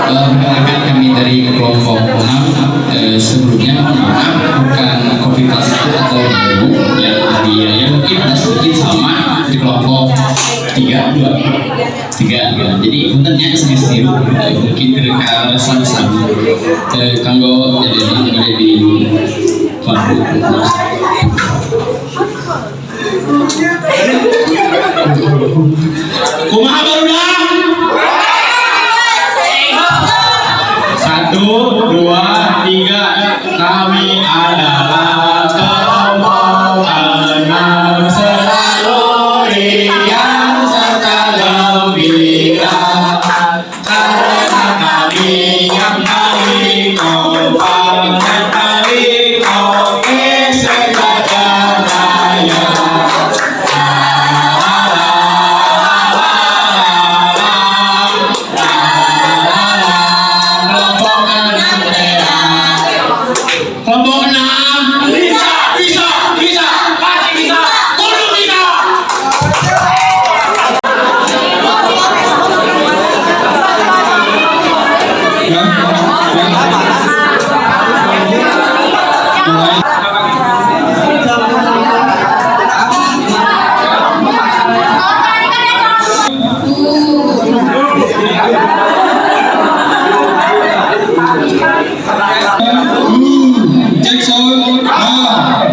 Perkenalkan kami dari kelompok 6. Sebelumnya mohon maaf, bukan copy paste atau baru yang tadi ya mungkin ada sedikit sama di kelompok 3. Jadi puntennya sendiri mungkin kira-kira sama-sama kanggo jadi di kumaha barudak? 1, 2, 3. Kami adalah kelompok 6, selalu riang serta gembira, karena kami yang paling kompak dan paling oke sejagat raya. Kelompok 6 bisa, pasti bisa, kudu bisa.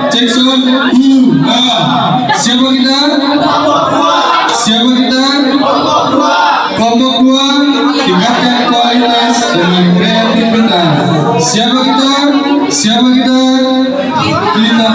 Jackson, siapa kita? Siapa kita? Kelompok 2, tingkatkan kualitas dengan kreativitas. Siapa kita? Siapa kita? Kita.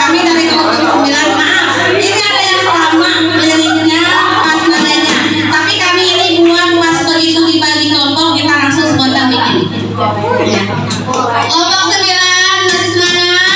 Kami dari kelompok 9, maaf, ini ada yang sama liriknya pas nadanya. Tapi kami ini buat pas begitu dibagi kelompok kita langsung spontan bikin. Kelompok 9 masih semangat?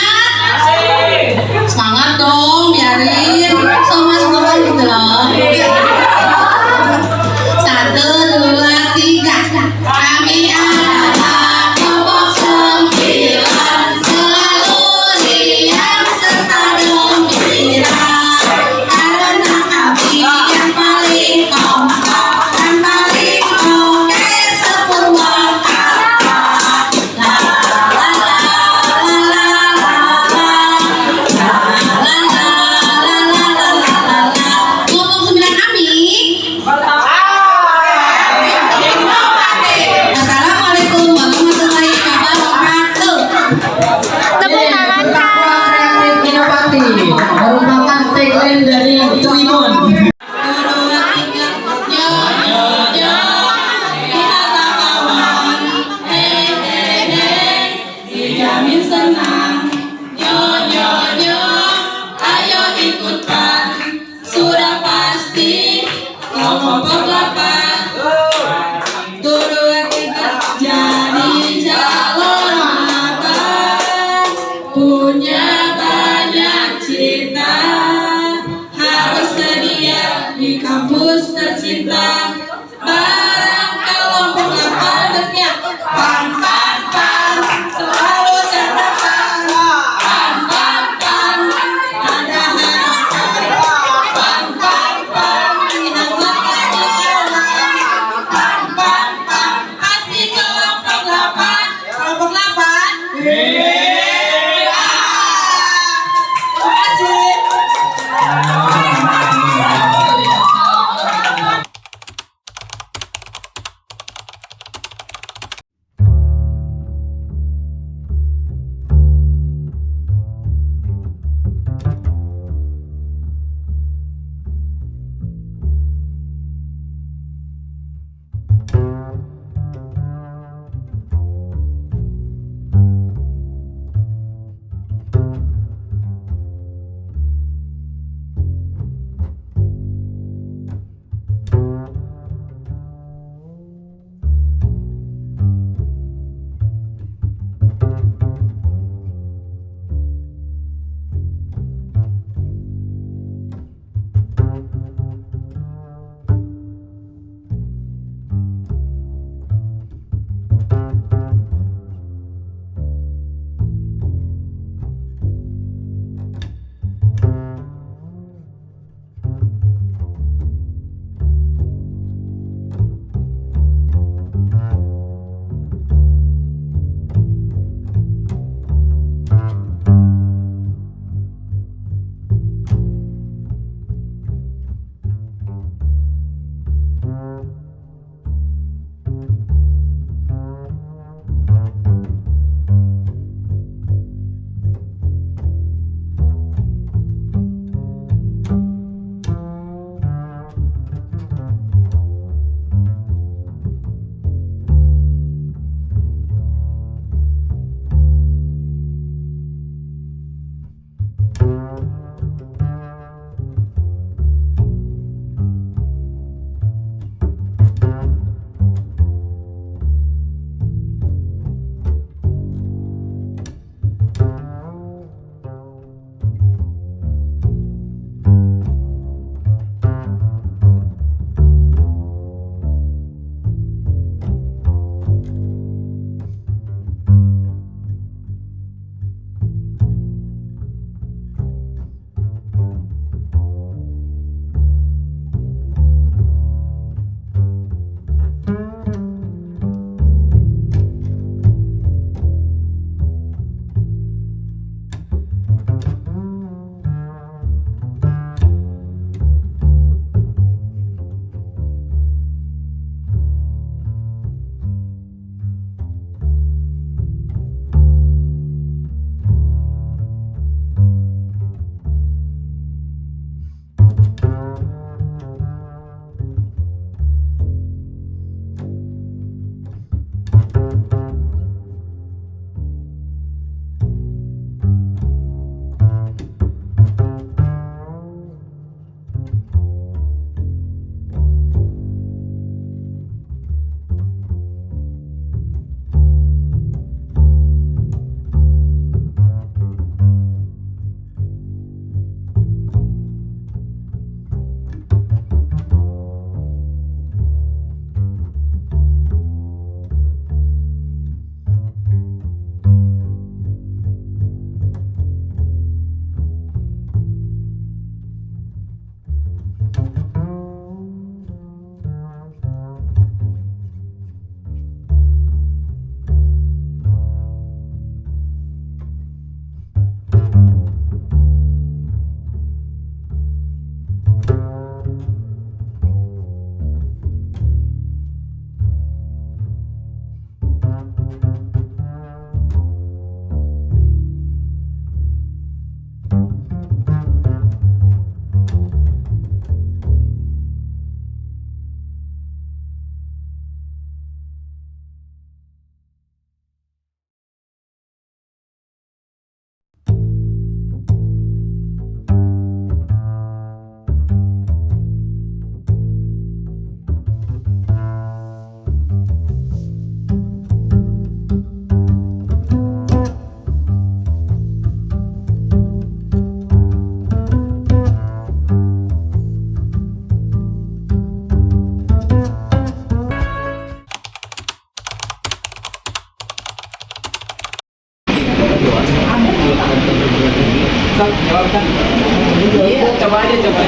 Coba aja coba.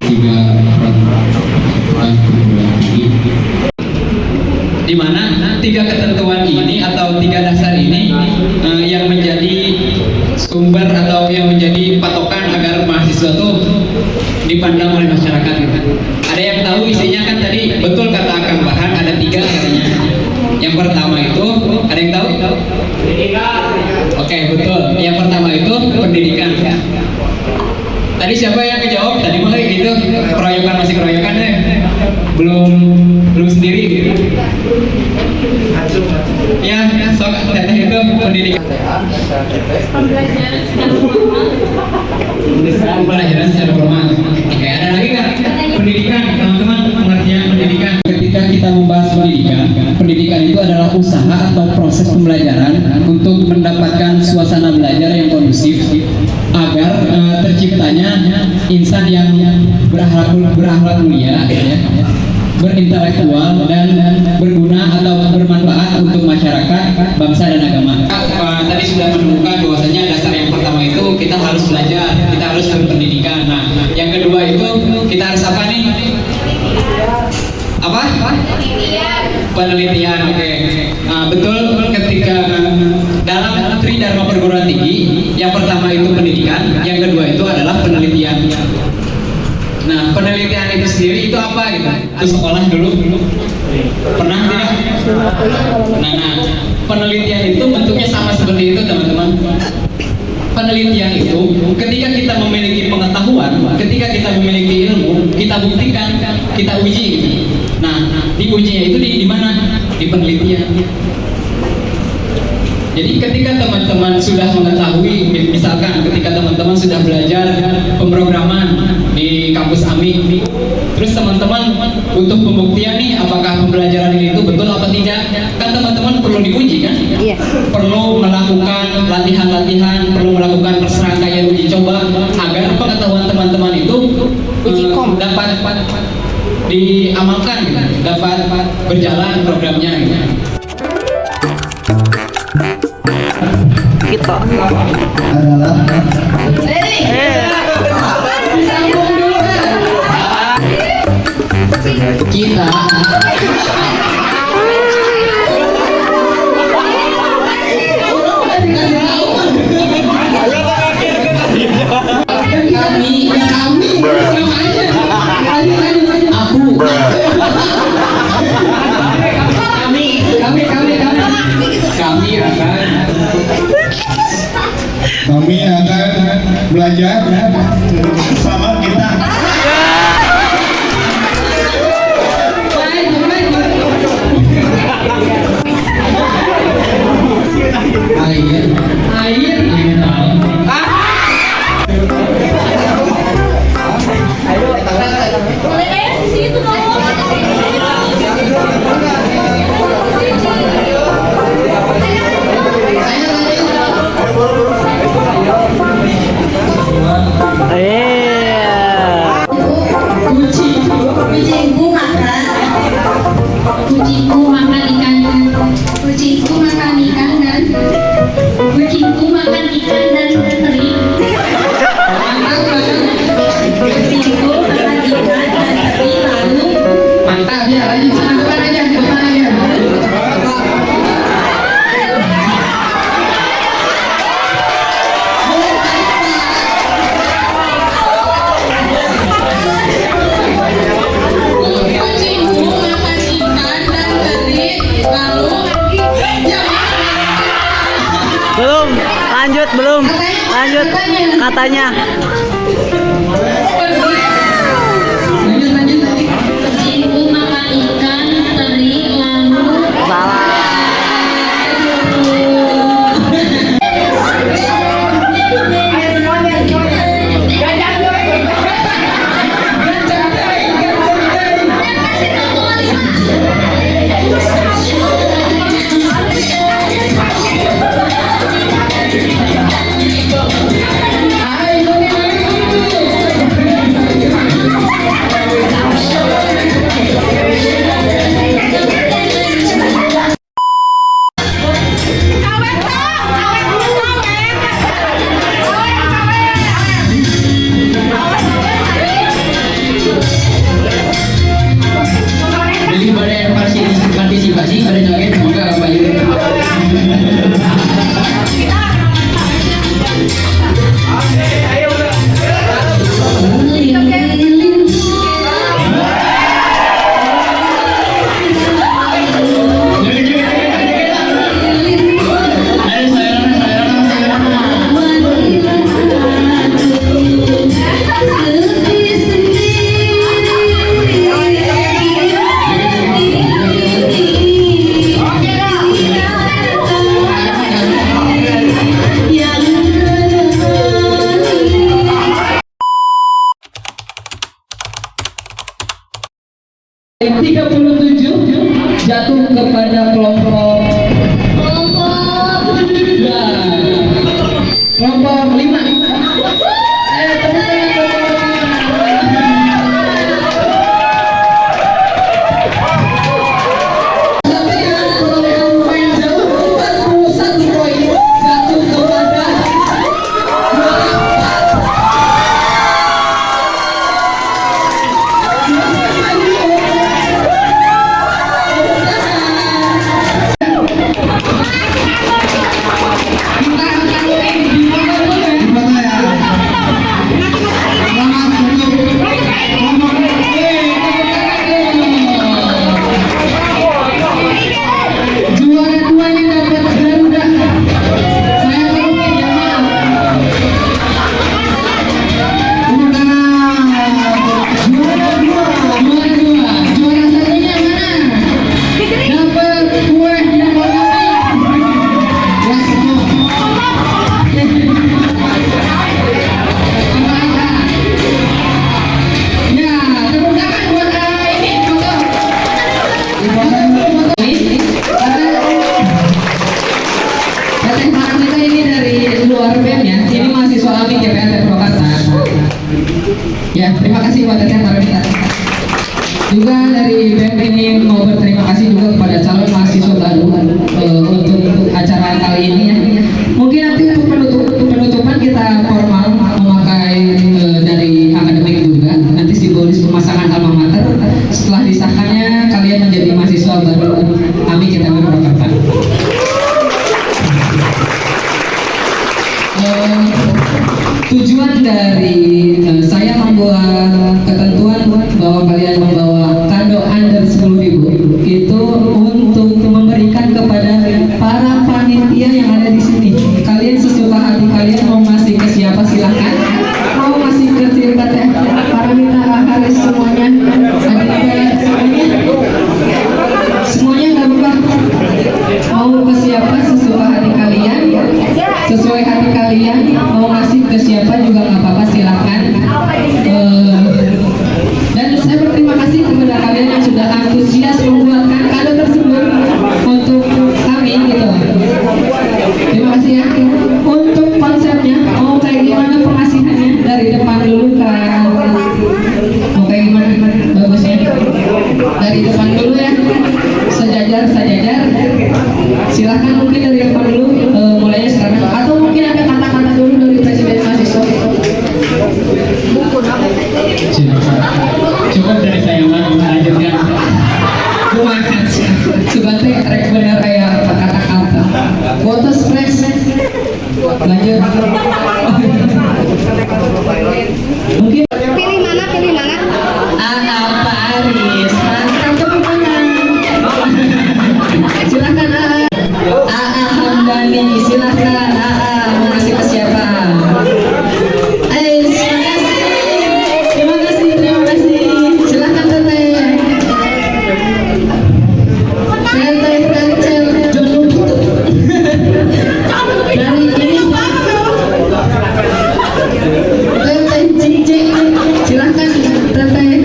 3 di mana 3 ketentuan ini atau 3 dasar ini yang menjadi sumber atau yang menjadi patokan agar mahasiswa itu dipandang oleh masyarakat gitu. Ada yang tahu isinya kan tadi betul kata Kang Bahan ada 3 katanya. Yang pertama itu ada yang tahu? Pendidikan. Oke, betul. Yang pertama itu pendidikan. Tadi siapa yang kejawab? Tadi mah gitu. Keroyokan masih keroyokan ya. Belum sendiri gitu. Ya, sok teteh itu pendidikan. Pembelajaran secara formal. Oke, ada lagi nggak? Pendidikan, teman-teman, pengertian pendidikan. Ketika kita membahas pendidikan itu adalah usaha atau proses pembelajaran untuk mendapatkan suasana belajar yang kondusif agar terciptanya insan yang berakhlak mulia, ya, berintelektual dan berguna atau bermanfaat untuk masyarakat, bangsa dan agama. Tadi sudah menemukan bahwasanya dasar yang pertama itu kita harus belajar, kita harus berpendidikan. Nah, yang kedua itu kita harus apa nih? Apa? Penelitian. Oke. Nah, betul, ketika dalam Tridharma perguruan tinggi, yang pertama itu pendidikan, yang kedua itu adalah penelitian. Nah, penelitian itu sendiri itu apa gitu? Itu sekolah dulu? Pernah tidak? Nah, penelitian itu bentuknya sama seperti itu, teman-teman. Penelitian itu ketika kita memiliki pengetahuan, ketika kita memiliki ilmu, kita buktikan, kita uji gitu. Nah, diujinya itu di mana? Di penelitian. Jadi ketika teman-teman sudah mengetahui, misalkan ketika teman-teman sudah belajar pemrograman di kampus AMI, terus teman-teman untuk pembuktian nih apakah pembelajaran ini itu betul apa tidak, kan teman-teman perlu diuji kan? Iya. Perlu melakukan latihan-latihan, perlu melakukan serangkaian uji coba agar pengetahuan teman-teman itu dapat diamalkan, dapat berjalan programnya. Kita adalah kita kami akan belajar bersama kita. Kucingku makan ikan dan kucingku makan ikan dan teri. Kucingku makan ikan dan teri lalu. Mantap ya, lanjut depan aja. Belum lanjut katanya. Kucingku makan ikan teri lalu. Salah. Hai, 37 jatuh kepada kelompok kelompok 5. Ya, terima kasih buat Teteh Paramita. Juga dari BEM ini mau berterima kasih juga kepada calon mahasiswa baru untuk acara kali ini ya. Mungkin nanti untuk penutupan kita formal memakai dari akademik juga. Nanti simbolis pemasangan alma mater. Setelah disahkannya kalian menjadi mahasiswa baru AMI kita Purwakarta. Tujuan dari saya membuat ketentuan bahwa kalian membawa kado under 10.000 itu untuk memberikan kepada para panitia yang ada di sini. Kalian sesuka hati kalian mau ngasih ke siapa silahkan. Mau ngasih ke Teteh Paramita Haris semuanya. Semuanya nggak apa-apa. Mau ke siapa sesuka hati kalian. Sesuai hati kalian mau ngasih ke siapa juga nggak apa-apa silahkan. Dan saya berterima kasih kepada kalian yang sudah antusias membuatkan kado tersebut untuk kami gitu. Terima kasih ya. Untuk konsepnya mau kayak gimana pengasihannya dari depan dulu kan? Mau kayak gimana bagusnya? Dari depan dulu ya. Sejajar. Silahkan mungkin dari depan dulu mulainya sekarang. Atau mungkin ada kata-kata dulu dari Presiden mahasiswa. Cukup dari saya melanjutkan. Terima kasih. Sebagai rek benar kayak kata-kata. Foto splash. Lanjut. Mungkin Pilih mana? Pak Aris. Mantap tepuk tangan. Silakan Hamdani, silakan mau ngasih ke siapa? Terima kasih. Silakan Teteh Kancel, jangan lupa dari ini Teteh Cici, silakan Teteh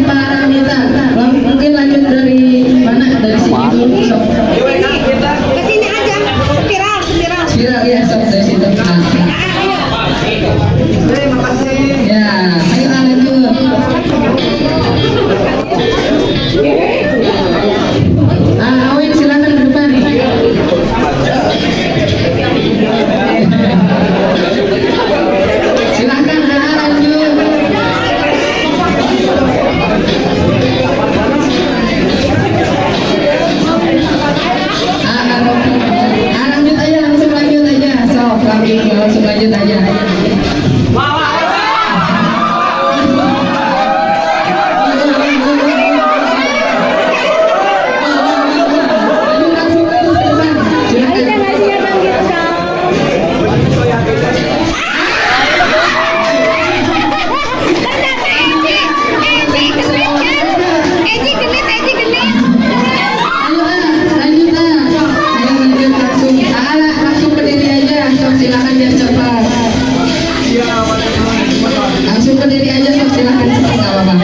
Paramita. Mungkin lanjut dari mana? Dari sini dulu. Kesini aja, spiral ya, dari situ. Terima kasih. Ya, ayo lanjut. Awin silakan ke depan. Silakan lanjut. Lanjut aja. Sok, langsung lanjut aja. Langsung berdiri aja, silakan, nggak apa-apa.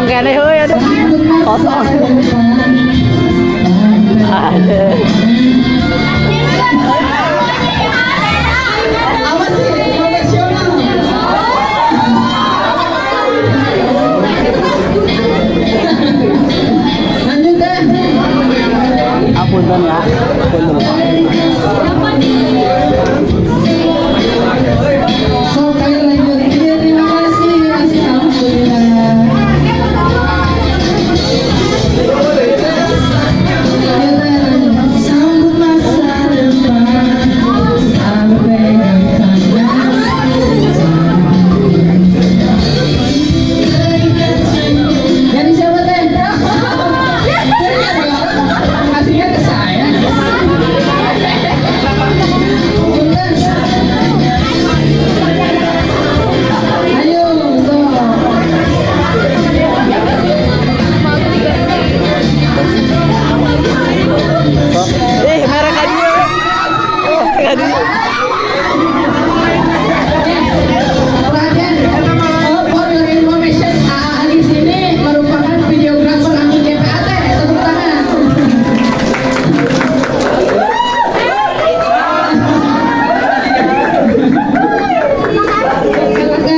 kosong kene heuy aduh. Kosong. Aduh. Apa sih profesional? Lanjut deh. Apunten ya. So kali lanjut. Terima kasih. Alhamdulillah. Sambut masa depan. Aku pegang tangan. Jadi siapa teh? Kasihnya ke saya. Ayo, so. Merah kadieu. Kadieu. For your information, di sini merupakan videografer Ami GPAT. Tepuk tangan.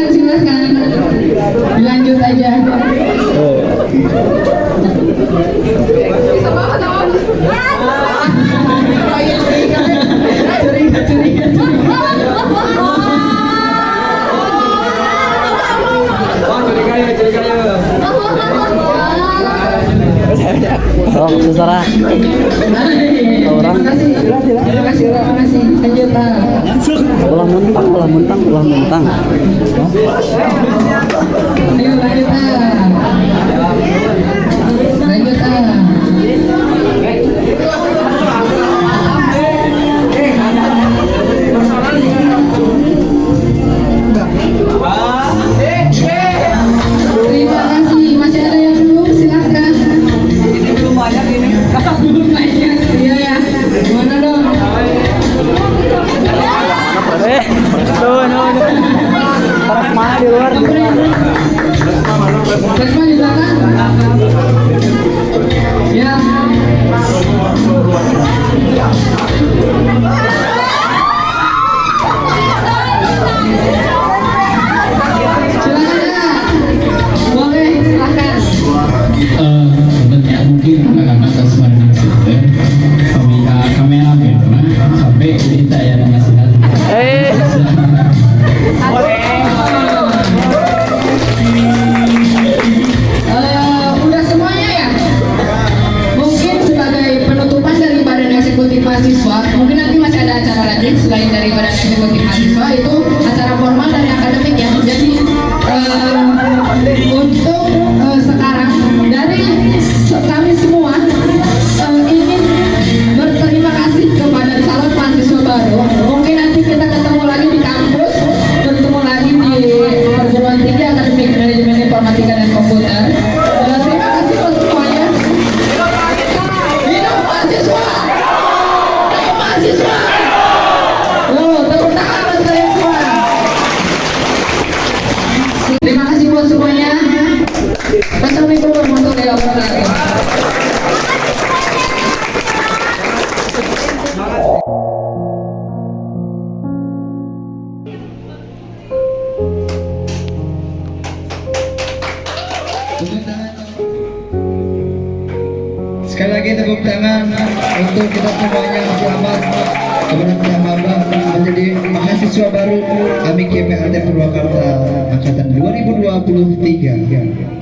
Silakan. Lanjut aja. Oh, susah. Orang. Terima kasih. Lanjut, Pak. Ulah mentang. Ayo lanjut, Pak. Lanjut, Pak. Terima kasih. Masih ada yang belum? Silakan. Ini belum banyak ini. Belum banyak. Iya ya. Mana dong? Tuh. Paras mana di luar? Resma di belakang. Ya. Boleh, silakan. Sebenarnya mungkin karena sesuatu kameramen sampai kita yang nasihat. Udah semuanya ya? Mungkin sebagai penutupan dari Badan Eksekutif Mahasiswa, mungkin nanti masih ada acara lagi selain dari Badan Eksekutif Mahasiswa, itu acara formal dan akademik ya. Jadi untuk sekarang dari kami semua ingin berterima kasih kepada calon mahasiswa baru. Mungkin nanti kita ketemu lagi di kampus, bertemu lagi di perguruan tinggi akademik manajemen informatika dan komputer. Terima kasih buat semuanya. Hidup mahasiswa! Hidup mahasiswa! Tepuk tangan buat kalian semua. Terima kasih buat semuanya. Wassalamualaikum warahmatullahi wabarakatuh. Sekali lagi tepuk tangan untuk kita semuanya selamat kepada Maba menjadi mahasiswa baru Ami GPAT Purwakarta angkatan 2023.